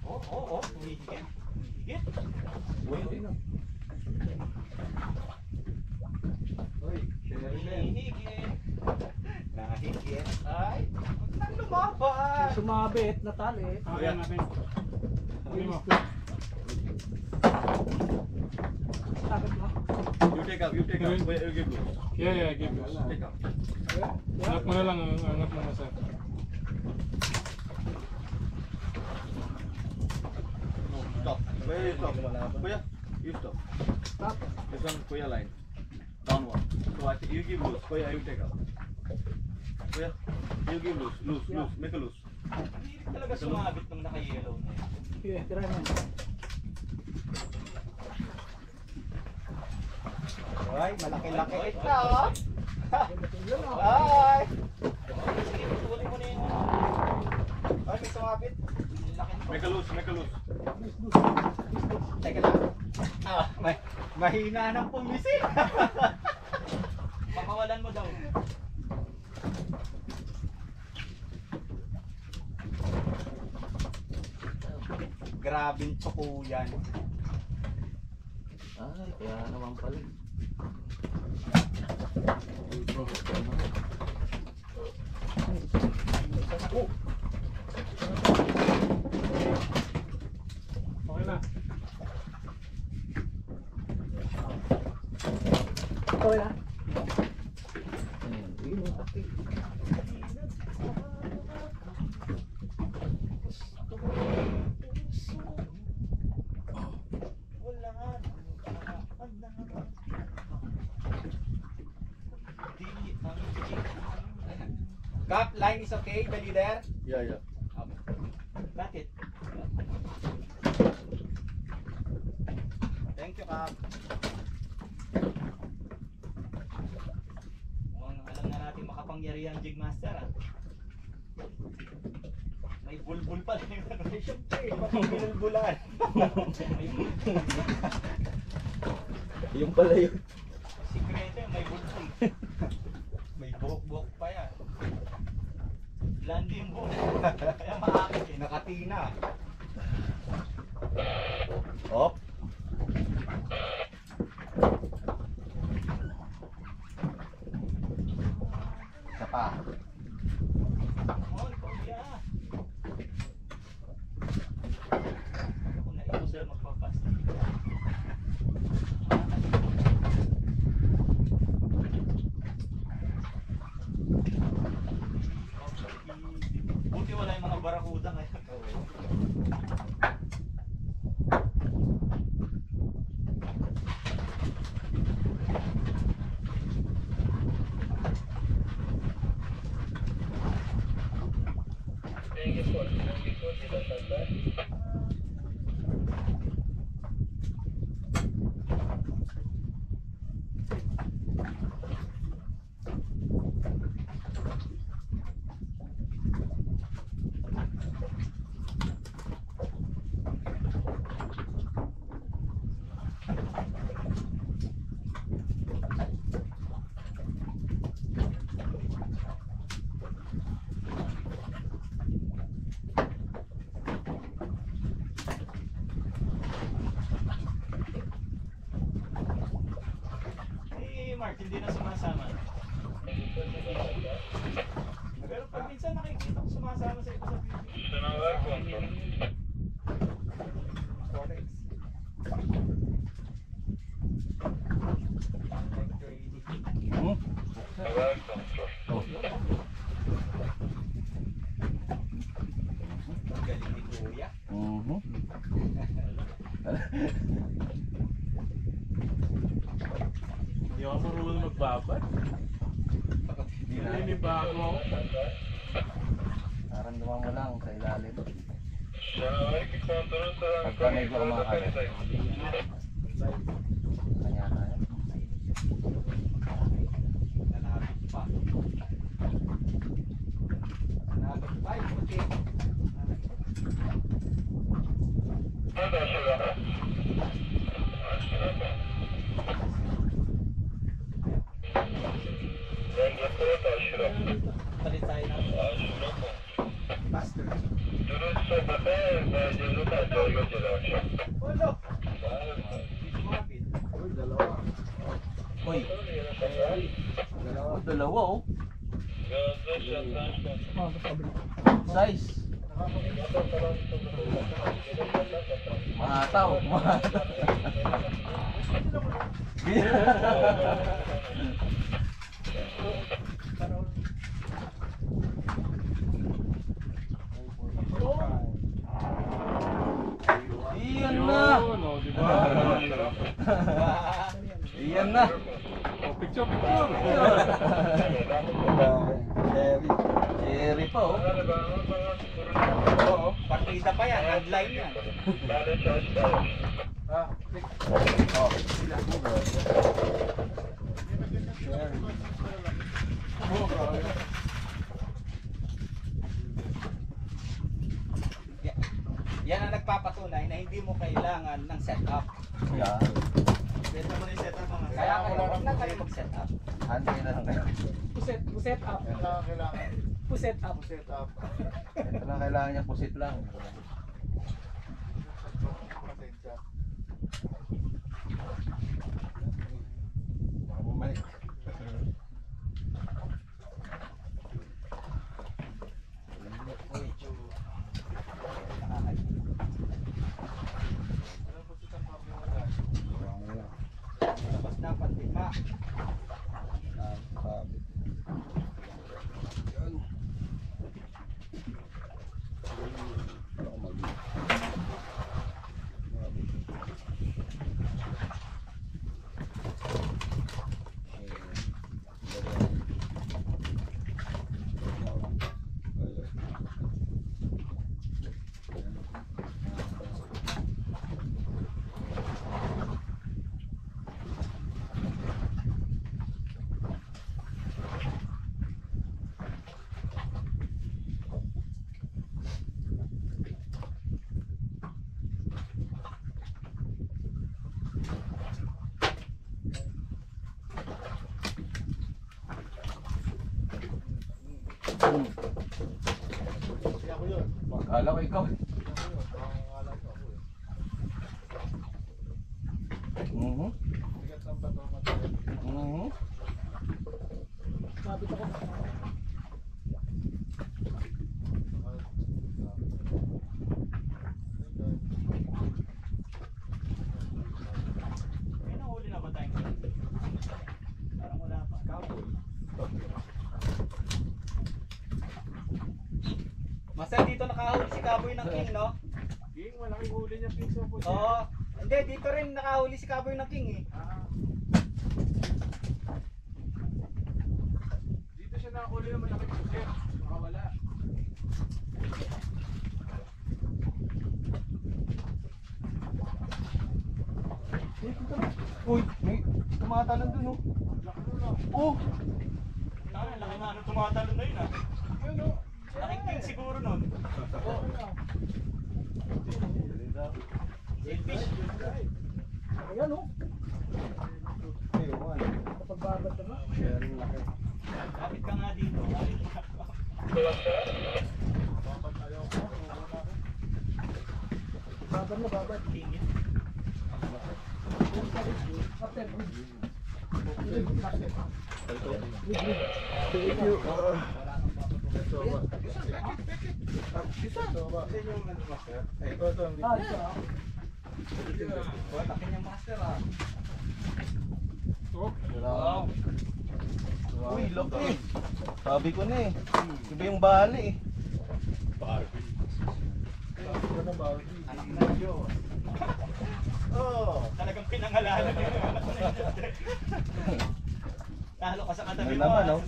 Speaker 8: Oo. Humihigit. Humihigit. Humihigit.
Speaker 2: Nahigit. Ay, huwag nang lumaban.
Speaker 7: Sumabit na tali.
Speaker 1: Okay natin. Huli mo.
Speaker 7: Tapos mo.
Speaker 6: You take up. Wait, you give loose.
Speaker 1: Yeah, give us.
Speaker 6: Take up.
Speaker 1: Angat mo na lang, angat mo na sir.
Speaker 6: No, stop. Where you stop? Kuya, you stop.
Speaker 7: Stop.
Speaker 6: This one, Kuya line. Downward. So I think you give loose. Kuya, you take up. Kuya, you give loose. Loose. Make a loose.
Speaker 8: Hindi rin talaga sumabit nung naka-yellow na yun.
Speaker 7: Yeah, try mo.
Speaker 2: Ay, malaki-laki ito. Ay.
Speaker 8: Sige, tuloy mo na yun.
Speaker 2: Ay, may sumabit.
Speaker 6: Make a loose.
Speaker 2: Teka lang. Mahina ng pumisil.
Speaker 8: Makawalan mo daw.
Speaker 2: Grabing tsoko yan. Ay, kaya naman pala.
Speaker 1: Okay na.
Speaker 7: Okay na.
Speaker 2: Cap, line is okay, the leader.
Speaker 6: Yeah.
Speaker 8: Bakit?
Speaker 2: Thank you, Cap.
Speaker 8: Mukhang alam na natin makapangyarihan jig master ah. May bulbul pa rin yung ano.
Speaker 2: Siyempre, mapapinulbulan. Yung pala yun.
Speaker 8: Sikreto yun, may bulbul. May buhok-buhok pa yan. Landi yung buhok. Kaya maakit eh.
Speaker 2: Nakatina. Hop. Isa pa.
Speaker 8: Oh, kuya. Kung naipos sila magpapas. Buti wala yung mga barakuda ngayon. Mark, hindi na sumasama. Pero pag minsan nakikita ko sumasama sa iba sa video.
Speaker 9: Sonar control. Sonar control.
Speaker 2: Galing ni Kuya.
Speaker 3: Hindi ako marunong magbabad. Hindi ba ako?
Speaker 4: Naramdaman mo lang sa ilalim.
Speaker 9: Sonar control.
Speaker 4: Pagka medyo kumakain. Kanya kaya.
Speaker 2: Nanabit pa. Nanabit pa. Okay.
Speaker 8: Palit tayo ng master. Ulo!
Speaker 3: Uy. Dalawa oh. Size. Mataw. Iyan na.
Speaker 1: Yun, oh, di ba?
Speaker 3: Iyan na.
Speaker 1: Oh, picture, picture.
Speaker 3: Cherry pa oh.
Speaker 8: Oo, partida pa yan, headline yan. Yan ang nagpapatunay na hindi mo kailangan ng setup.
Speaker 3: Yeah.
Speaker 8: Pwede mo na yung setup mga. Kaya huwag na kayo mag-setup.
Speaker 3: Hantay na lang kayo.
Speaker 7: Puset up.
Speaker 4: Yan lang ang kailangan.
Speaker 7: Puset up.
Speaker 4: Set up.
Speaker 3: Ito lang kailangan niya, pusit lang.
Speaker 4: Pasensya.
Speaker 3: Baka bumalik.
Speaker 8: Tapos na pantigma.
Speaker 4: Hindi ako yun.
Speaker 3: Akala ko ikaw.
Speaker 4: Akala ko ako eh. Bigat ng bato matay.
Speaker 7: Mabit ako.
Speaker 8: May nahuli na ba tayong parang wala pa. Master, dito nakahuli si Kaboy ng King, no?
Speaker 5: King, malaking huli niya piso po siya.
Speaker 8: Oo. Hindi, dito rin nakahuli si Kaboy ng King, eh.
Speaker 5: Dito siya nakahuli ng malaking puset. Makawala.
Speaker 3: Uy, may tumatalon dun oh. Oh!
Speaker 8: Laki na ano tumatalo na yun, ah. Laking King siguro nun. Jellyfish.
Speaker 7: Ayan oh. Kapag babat na.
Speaker 8: Kapit ka nga dito.
Speaker 7: Babat na babat.
Speaker 8: King yun.
Speaker 7: Captain. Ah, isa.
Speaker 8: Takin yung master, ah.
Speaker 1: Oh,
Speaker 3: Wow. Uy, laki. Sabi ko na eh. Iba yung bali eh.
Speaker 8: Anak na Diyo. Oh, talagang pinangalanan yun. Talo ka sa katabi
Speaker 3: May
Speaker 8: mo.
Speaker 3: laman,
Speaker 8: ah.
Speaker 3: oh.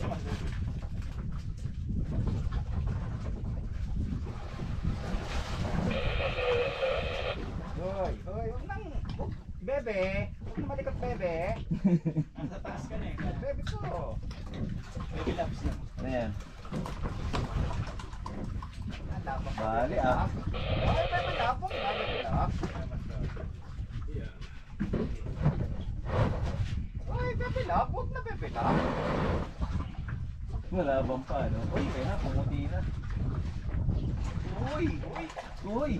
Speaker 8: Hoy, huwag nang... Bebe, huwag na malikot, bebe. Nasa taas ka na eh. Bebe ko. Bebe loves na.
Speaker 3: Ano yan?
Speaker 8: Labang.
Speaker 3: Bali ah.
Speaker 8: Ay, bebe labang. Bebe loves.
Speaker 3: Malabang pa, no? Uy, kaya na, pumuti na. Uy! Uy!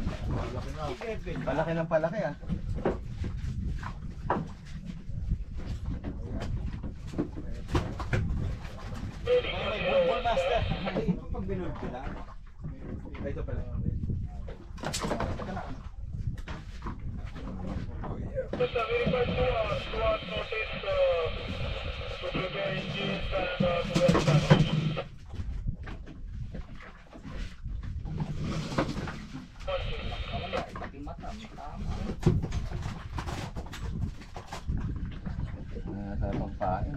Speaker 3: Palaki ng palaki, ah.
Speaker 8: May football master.
Speaker 5: Pag binulog ko lang. Ito pala.
Speaker 9: Basta verify po, SWAT notice, to prepare engines and to welcome.
Speaker 3: Sarapang pain.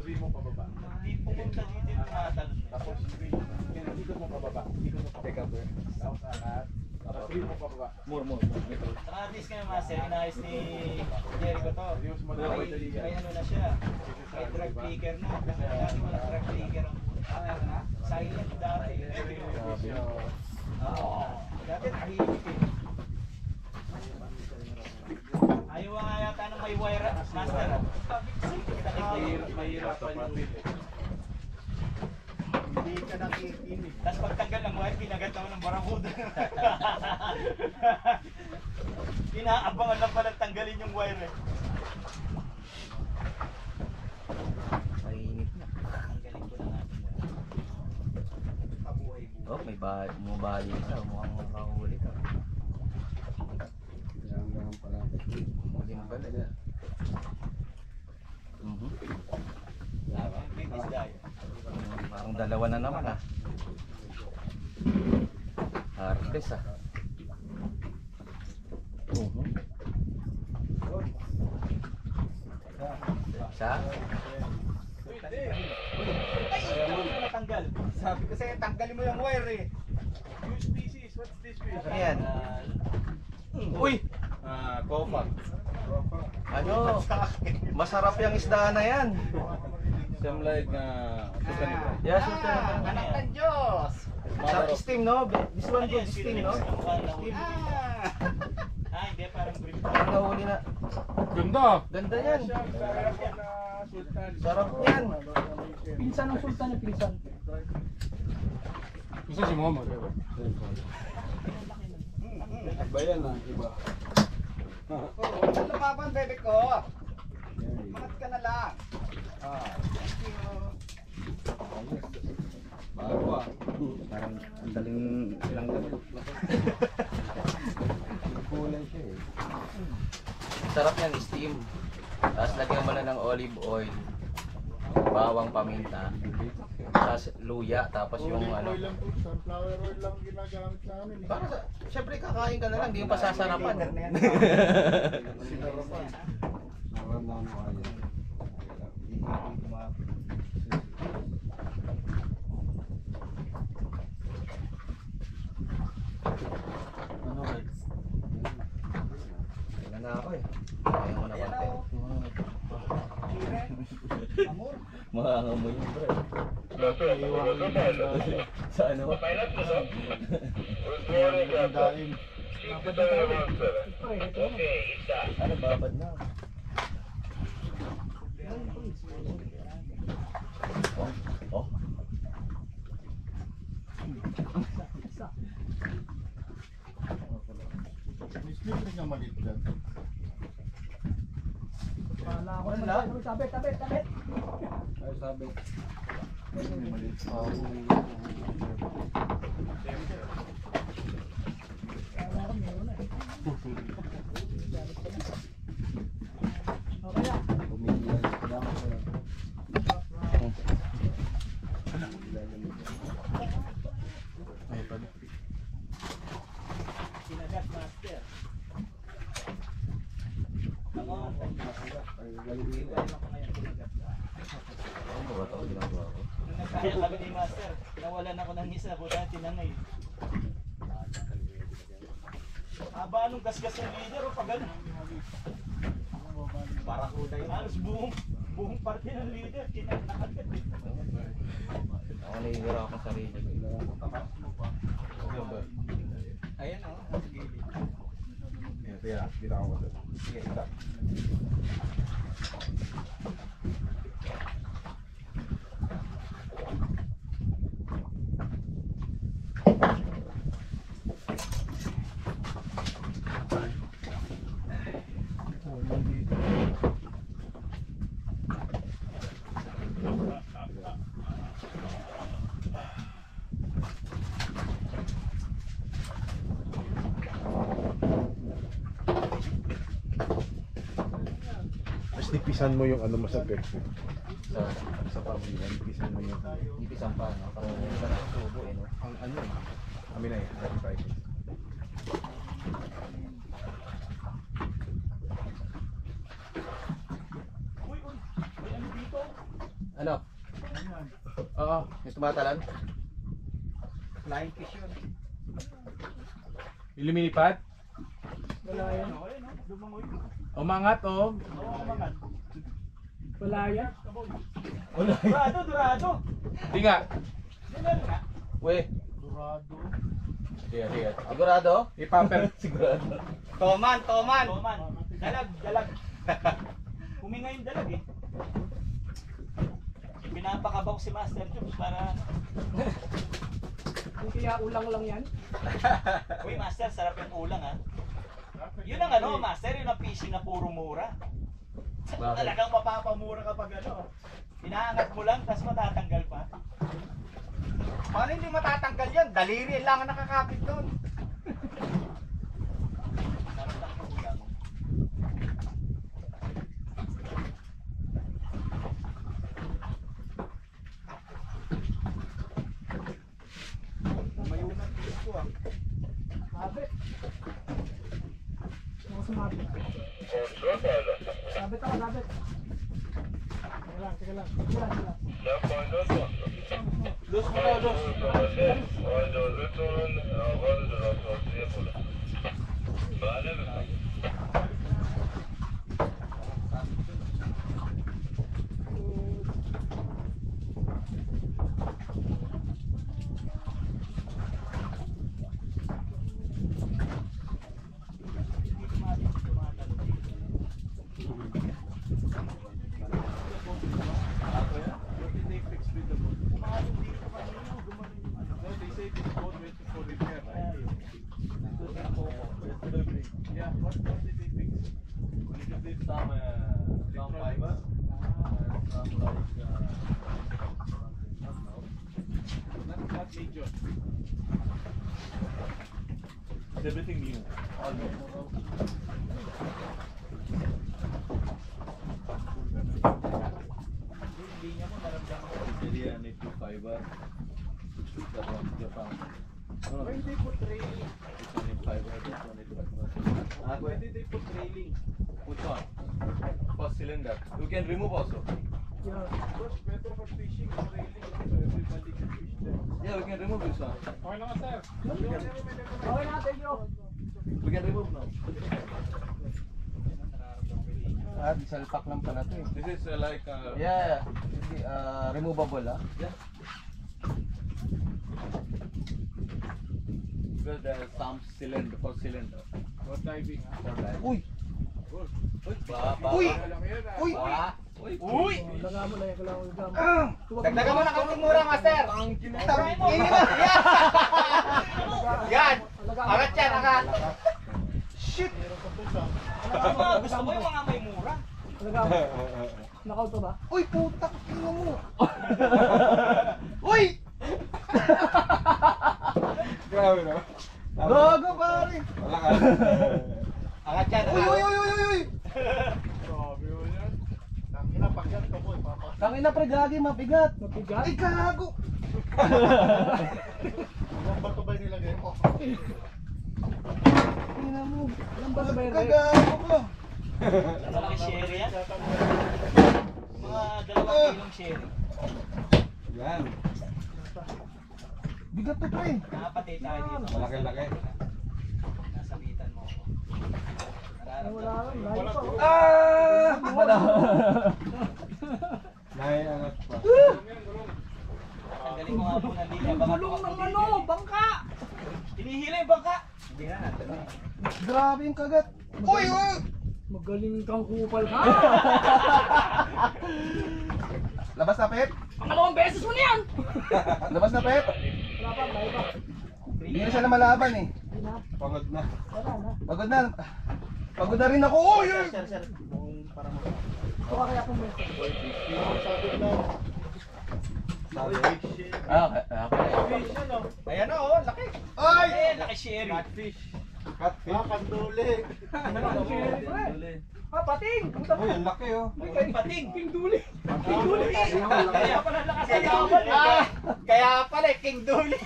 Speaker 5: Three mo pababa.
Speaker 8: Hindi pumunta dito yung tumatalon.
Speaker 5: Tapos dito mo pababa. Dito mo pababa. Teka, bro. Tapos angat. Tapos three mo pababa.
Speaker 3: More.
Speaker 8: Saka at least kayo master, inayos ni Jericho to. May ano na siya. May drug flicker na. Dati wala drug flicker ang silent dati. Oo. Dati tahimik eh. Ayaw nga yata nang may wire master.
Speaker 5: Mahirapan yung wheel eh. Hindi ka nakikinig.
Speaker 8: Tapos pagtanggal ng wire, pinagat ako ng barakuda. Inaabangan lang pala tanggalin yung wire eh.
Speaker 3: Mainit na.
Speaker 8: Tanggalin ko na natin.
Speaker 3: Oh, may bumabali ka. Mukhang makahuli ka. Huli mo pala.
Speaker 8: Big isda yun.
Speaker 3: Parang dalawa na naman, ah. Harvest, ah. Sa?
Speaker 8: Ay, ito na natanggal.
Speaker 5: Sabi ko sa'yo, tanggalin mo yung wire eh. New species. What's this fish?
Speaker 3: Ano yan? Uy!
Speaker 5: Kopak.
Speaker 3: Ano? Masarap yung isda na yan.
Speaker 5: Same like
Speaker 3: Yes, ito.
Speaker 5: anak ng Diyos.
Speaker 3: Sa steam, no? This one
Speaker 8: Ano
Speaker 3: good
Speaker 8: yan,
Speaker 3: steam, no?
Speaker 8: Cinemax na mukha na huli. Ah, hindi, parang brief.
Speaker 3: Parang nahuli na.
Speaker 1: Ganda!
Speaker 3: Ganda yan. Sarap yan.
Speaker 7: Pinsan ng sultan yung pinsan.
Speaker 1: Gusto si Muhammad.
Speaker 5: Bayan na, iba.
Speaker 2: Lumaban, bebe ko. Mangat ka na lang.
Speaker 5: Bago ah.
Speaker 3: Parang ang daling lang gawin.
Speaker 5: Kulay siya eh.
Speaker 3: Sarap yan, steam. Tapos lagyan mo na ng olive oil, bawang, paminta, tapos luya, tapos yung ano.
Speaker 4: Oil lang po, sunflower oil lang ginagamit namin.
Speaker 3: Para sa, syempre kakain ka na lang, hindi yung pasasarapan.
Speaker 4: Sinarapan.
Speaker 5: Naramdaman ko kaya.
Speaker 3: Ano ba? Wala na ako eh. Kaya mo na konti. Makangamoy yung bro. Sa ano?
Speaker 9: Pilot mo, sir? Good morning, Captain. Keep the dial 17. Okay, isa.
Speaker 3: Ano, babad na. Oh.
Speaker 4: May split ring ang maliit dyan.
Speaker 7: Wala ako naman. Sabit.
Speaker 5: Ay, sabi.
Speaker 4: May maliit pa.
Speaker 8: Kinagat master. Come on,
Speaker 3: Ano ba ito ginagawa ko?
Speaker 8: nung nagkaya kami ni master, nawalan ako ng isa, buta tinangay. Haba nung gasgas ng leader, pag ano. Barakuda yun. Halos buong parte ng leader, kinakagad eh.
Speaker 3: Ako nahihira ako sa sarili.
Speaker 8: Ayan o, gilid.
Speaker 5: Sige, dito ako doon. Sige, stop. Mas nipisan mo yung ano mo sa birthday. Sa pamilya, nipisan mo yung
Speaker 3: Ipisan pa, no? Parang sa tubo, eh, no?
Speaker 5: ang ano eh. Amin na yun, 35.
Speaker 3: Ano? Oo, may tumatalan?
Speaker 8: Flying fish yun.
Speaker 5: Yung lumilipad?
Speaker 7: Wala yan.
Speaker 8: Ayun o, lumangoy.
Speaker 5: Umangat oh.
Speaker 8: Oo, kumangat.
Speaker 7: Wala yan.
Speaker 8: Durado.
Speaker 5: Hindi nga.
Speaker 8: Ganun nga.
Speaker 3: Weh.
Speaker 4: Durado.
Speaker 3: Sige. Sigurado?
Speaker 5: Ipaper.
Speaker 3: Sigurado.
Speaker 8: Toman. Dalag. Huminga yung dalag eh. Pinapakabaw si Master Jobs para ano.
Speaker 7: Hindi kaya ulang lang yan.
Speaker 8: Uy, Master, sarap yung ulang ha. Yun ang ano, Master, yun ang fishing na puro mura.
Speaker 3: Bakit?
Speaker 8: Talagang mapapamura kapag ano. Inaangat mo lang, tapos matatanggal pa. Paano hindi matatanggal yan? Daliri lang ang nakakapit doon. Sarap lang ang ulang. Tumayo na fish ko ah.
Speaker 7: Sabit. Mga sumabit. Sabit ako, sabit. Sige lang.
Speaker 8: Dos mo na, dos.
Speaker 6: Everything new. Area native fiber. That one Japan. No,
Speaker 8: When they put trailing,
Speaker 6: it's only fiber. This one is Japan.
Speaker 8: when did they put trailing?
Speaker 6: Which one? First cylinder. You can remove also.
Speaker 7: Yeah.
Speaker 8: Because better for fishing, trailing, so everybody can fish there.
Speaker 6: Yeah, we can remove this one.
Speaker 1: Okay lang, sir.
Speaker 7: Okay na, thank you.
Speaker 6: We can remove now.
Speaker 3: Salpak lang pala to eh.
Speaker 6: This is like
Speaker 3: Yeah. Hindi, removable ah.
Speaker 6: because there is some cylinder for cylinder.
Speaker 1: For diving, ha?
Speaker 6: For that.
Speaker 3: Uy!
Speaker 8: Uy!
Speaker 3: Uy!
Speaker 8: Uy!
Speaker 7: Laga mo na yan, kailangan ko gamo.
Speaker 8: Dagdagan mo na kaunting mura, Master! Tangin mo! Yan! Angat yan, angat! Shit! Gusto mo yung mga may mura?
Speaker 7: Laga mo. Nakaw to ba?
Speaker 8: Uy, putak! Tingnan mo! Uy!
Speaker 1: Grabe, no?
Speaker 8: Gago, pare!
Speaker 1: Wala ka.
Speaker 8: Angat yan, Uy, angat! uy, uy, uy, uy!
Speaker 1: Grabe mo yan.
Speaker 4: Tangina pagyan ko boy, papa.
Speaker 3: Tangina pre, gagi, mabigat.
Speaker 7: Mabigat?
Speaker 8: Ay, gago!
Speaker 4: Ilang bato ba nilagay mo?
Speaker 3: Tingnan mo.
Speaker 7: Ilang ba ba yun?
Speaker 8: Gago ko! Malaki sherry yan? Mga 2 kilong sherry.
Speaker 1: Yan.
Speaker 3: Bigat to pre.
Speaker 8: Nakapatay tayo dito.
Speaker 1: Malaki-laki.
Speaker 8: Nasabitan mo ako.
Speaker 7: Wala lang, layo pa. oh.
Speaker 3: Wala.
Speaker 1: Naiangat pa.
Speaker 8: Ang galing mo nga po ng linya. Baka
Speaker 7: Gulong ng ano, bangka.
Speaker 8: hinihila yung bangka.
Speaker 3: Grabe yung kagat. Uy!
Speaker 7: Magaling kang kupal ka.
Speaker 3: Labas na, Pep.
Speaker 7: Pangalawang beses mo na yan.
Speaker 3: Labas na, Pep.
Speaker 7: Wala pa, layo pa.
Speaker 3: Hindi na siya na malaban eh.
Speaker 7: Hindi na,
Speaker 1: Pagod na.
Speaker 7: wala na.
Speaker 3: Pagod na. Pagod na rin ako. Uy!
Speaker 8: Sir.
Speaker 7: Ito ka kaya kung beses.
Speaker 8: Ayan na oh, laki.
Speaker 3: Ay!
Speaker 8: Ayan, laki sherry.
Speaker 6: Catfish.
Speaker 4: Kanduli.
Speaker 7: Pating! Puta mo.
Speaker 1: Uy, ang laki oh.
Speaker 8: Pating.
Speaker 7: King Duli. King Duli.
Speaker 8: Kaya pala lakas ang laban. Kaya pala, King Duli.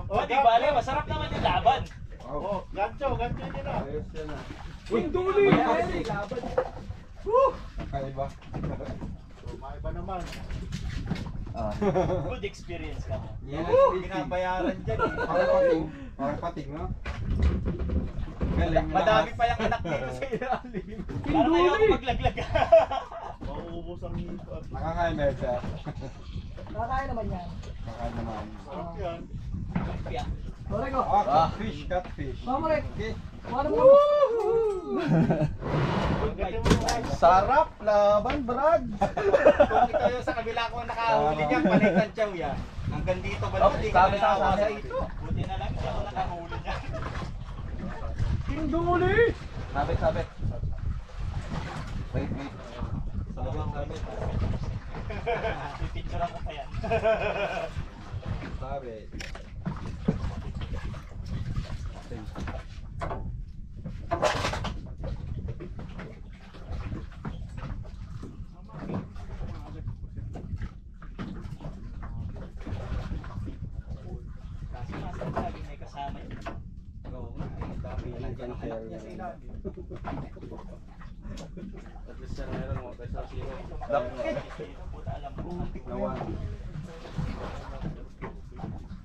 Speaker 8: O, di bale, masarap naman yung laban.
Speaker 4: Oh, gancho yun na.
Speaker 1: Ayos yan ah.
Speaker 7: King Duli.
Speaker 8: Laban.
Speaker 1: Kakaiba.
Speaker 4: Maiba naman.
Speaker 8: Good experience ka mo.
Speaker 1: Yan
Speaker 8: Binabayaran dyan eh.
Speaker 1: Parang pating, no? Galing.
Speaker 8: Madami pa yung anak dito sa ilalim. Parang
Speaker 7: Duli.
Speaker 8: ayaw maglaglag.
Speaker 4: Mauubos ang hipot.
Speaker 1: Nakakain na siya.
Speaker 7: Nakakain naman yan.
Speaker 1: Nakakain naman.
Speaker 4: Yan.
Speaker 7: Sorry ko.
Speaker 1: Catfish.
Speaker 7: Mamarek.
Speaker 1: Okay.
Speaker 7: Paano mo?
Speaker 3: Sarap laban, Brad.
Speaker 8: Kung ito yung sa kabila ko nakahuli niya, palitan siya yan. Hanggang dito ba naman, di ka
Speaker 3: Sabi sa
Speaker 8: nalawa sa
Speaker 3: akin.
Speaker 8: ito. Buti na lang siya ako nakahuli niya.
Speaker 7: King Duli.
Speaker 3: Sabit. Wait.
Speaker 8: Sabit. Pipicture ako pa yan.
Speaker 1: Sabi.
Speaker 8: Kasi nasa sabi may kasama yun. Oo nga, eh, dami lang dyan ang anak niya sa ilalim.
Speaker 6: At least siya meron mo kaysa zero.
Speaker 8: Puta, alam mo.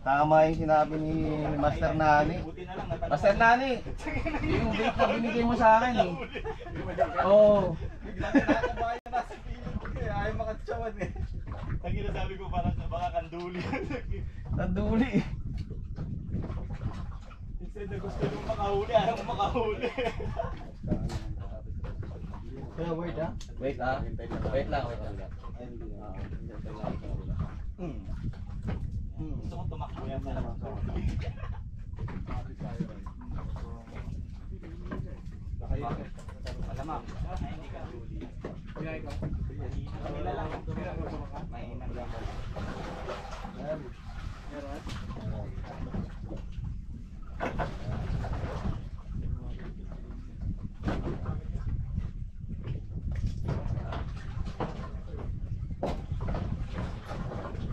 Speaker 3: Tama yung sinabi ni Master Nani.
Speaker 8: Buti na lang natanong.
Speaker 3: Master Nani, yung bait na binigay mo sa akin eh. Oo.
Speaker 8: Bigla na nakabayan na nasa piling ko eh. Ayaw makatsawan eh. Ang ginasabi ko parang baka kanduli.
Speaker 3: Tanduli.
Speaker 8: Instead na gusto nung makahuli, ayaw mo makahuli.
Speaker 3: Wait lang.
Speaker 8: Gusto ko tumakbo yan na naman. Malamang. Ay, hindi ka huli. Kanila lang. Mainang lang.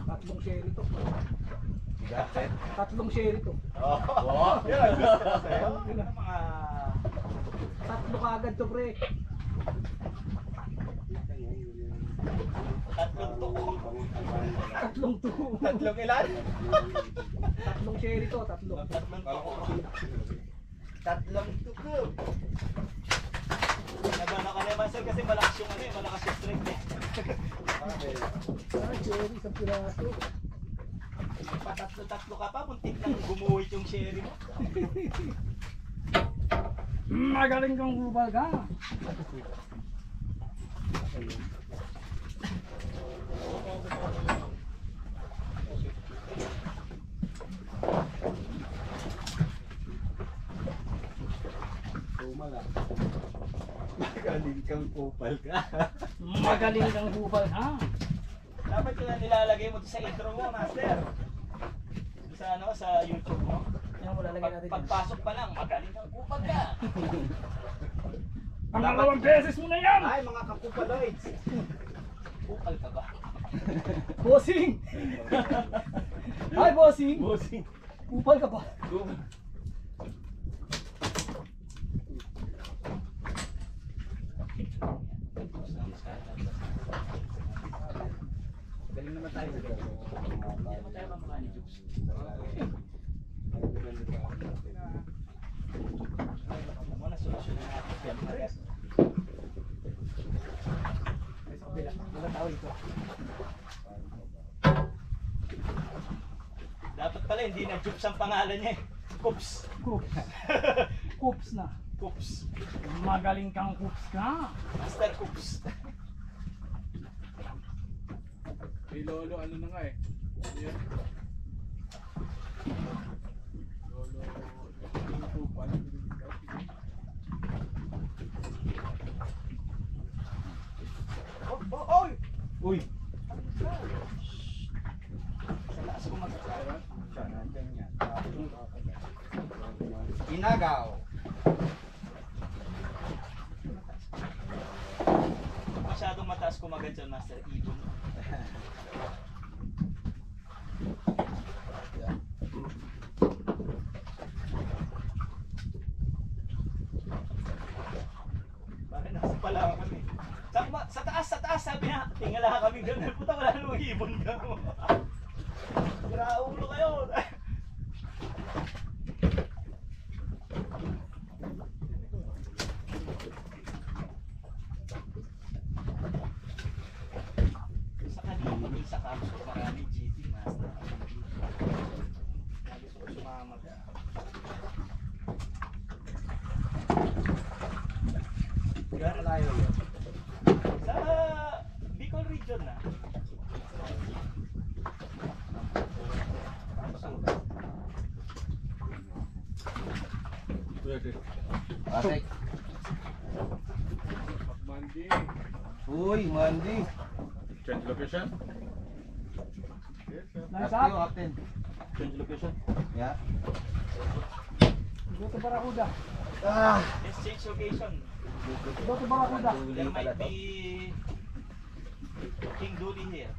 Speaker 7: Tatlong sherry to. Tatlong sherry to.
Speaker 8: Oo. Yan, gusto ko sa'yo. Mga...
Speaker 7: Tatlo ka agad to, pre.
Speaker 8: Tatlong tuko.
Speaker 7: Tatlong to.
Speaker 8: Tatlong ilan?
Speaker 7: Tatlong sherry to, tatlo.
Speaker 8: Tatlong tuko. Tatlong tuko. Nabana ka naman sir kasi malakas yung ano eh, malakas yung strength eh.
Speaker 7: Ah, sherry sa piraso.
Speaker 8: Patatlo-tatlo ka pa, muntik nang gumuhit yung sherry mo.
Speaker 7: Magaling kang kupal ka.
Speaker 6: Magaling kang kupal ka.
Speaker 7: Magaling kang kupal ka.
Speaker 8: Dapat yun ang nilalagay mo sa intro mo, master. Sa ano, sa YouTube mo.
Speaker 7: Yan mo lalagay natin.
Speaker 8: Pagpasok pa lang, magaling kang kupal ka.
Speaker 7: Pangalawang beses mo na yan.
Speaker 8: Ay, mga kakupaloids. Kupal ka ba?
Speaker 7: Bossing. Hi, bossing.
Speaker 6: Bossing.
Speaker 7: Kupal ka ba?
Speaker 8: Galing naman tayo. Hindi naman tayo mamukha ni Jukes.
Speaker 7: Pagkatawid ko.
Speaker 8: Dapat pala hindi na Jupes ang pangalan niya eh. Coops.
Speaker 7: Coops. Coops na.
Speaker 8: Coops.
Speaker 7: Magaling kang coops ka.
Speaker 8: Master Coops.
Speaker 1: May lolo, ano na nga eh. Yan. Lolo, YouTube, ano
Speaker 8: Oy! Uy! Sa lakas ko magkakaroon. Siya, nandiyan yan. Inagaw. Masyadong mataas kumagat dyan, Master Ibon. Bakit nasa pala kami? Sa taas, sabi niya, tingala kami gano'n. Puta, wala namang ibon ka mo. Graulo kayo. Sa kanina kami sa camps ko, maraming GT, Master. Lagi ko sumama ka. Gano'n tayo yun? Sa Bicol region na.
Speaker 3: Pasek.
Speaker 1: Mandi.
Speaker 3: Uy, Mandy.
Speaker 1: Change location?
Speaker 7: Nice
Speaker 3: Up to you,
Speaker 7: up.
Speaker 3: Captain.
Speaker 1: Change location?
Speaker 3: Yeah.
Speaker 7: Go to Barracuda.
Speaker 8: Let's change location.
Speaker 7: Go to Barracuda.
Speaker 8: There might be King Dooley here.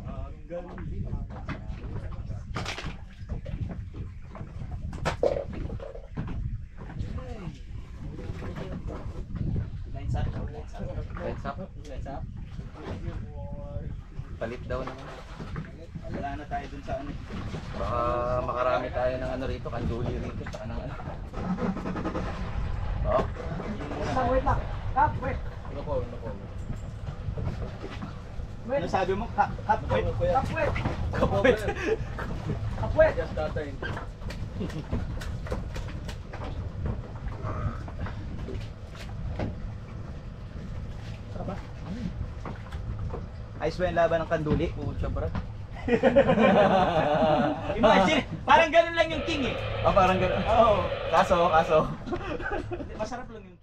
Speaker 8: Ang galing. Lights up.
Speaker 3: Lights up.
Speaker 8: Lights up.
Speaker 3: Palit daw naman.
Speaker 8: Wala na tayo dun sa ano.
Speaker 3: Baka makarami tayo ng ano rito, kanduli rito, saka ng ano. Oh,
Speaker 7: Wait lang. Kap, wait. Wait.
Speaker 8: Ano sabi mo? Kapwet.
Speaker 7: Kap, wait.
Speaker 8: Kapwet.
Speaker 7: Kap, wait.
Speaker 1: Just tatay.
Speaker 8: Ayos ba yung laban ng kanduli?
Speaker 3: pucha bro.
Speaker 8: Imagine, parang ganun lang yung king eh.
Speaker 3: Oh, parang gano'n.
Speaker 8: Oo.
Speaker 3: Kaso.
Speaker 8: Masarap lang yung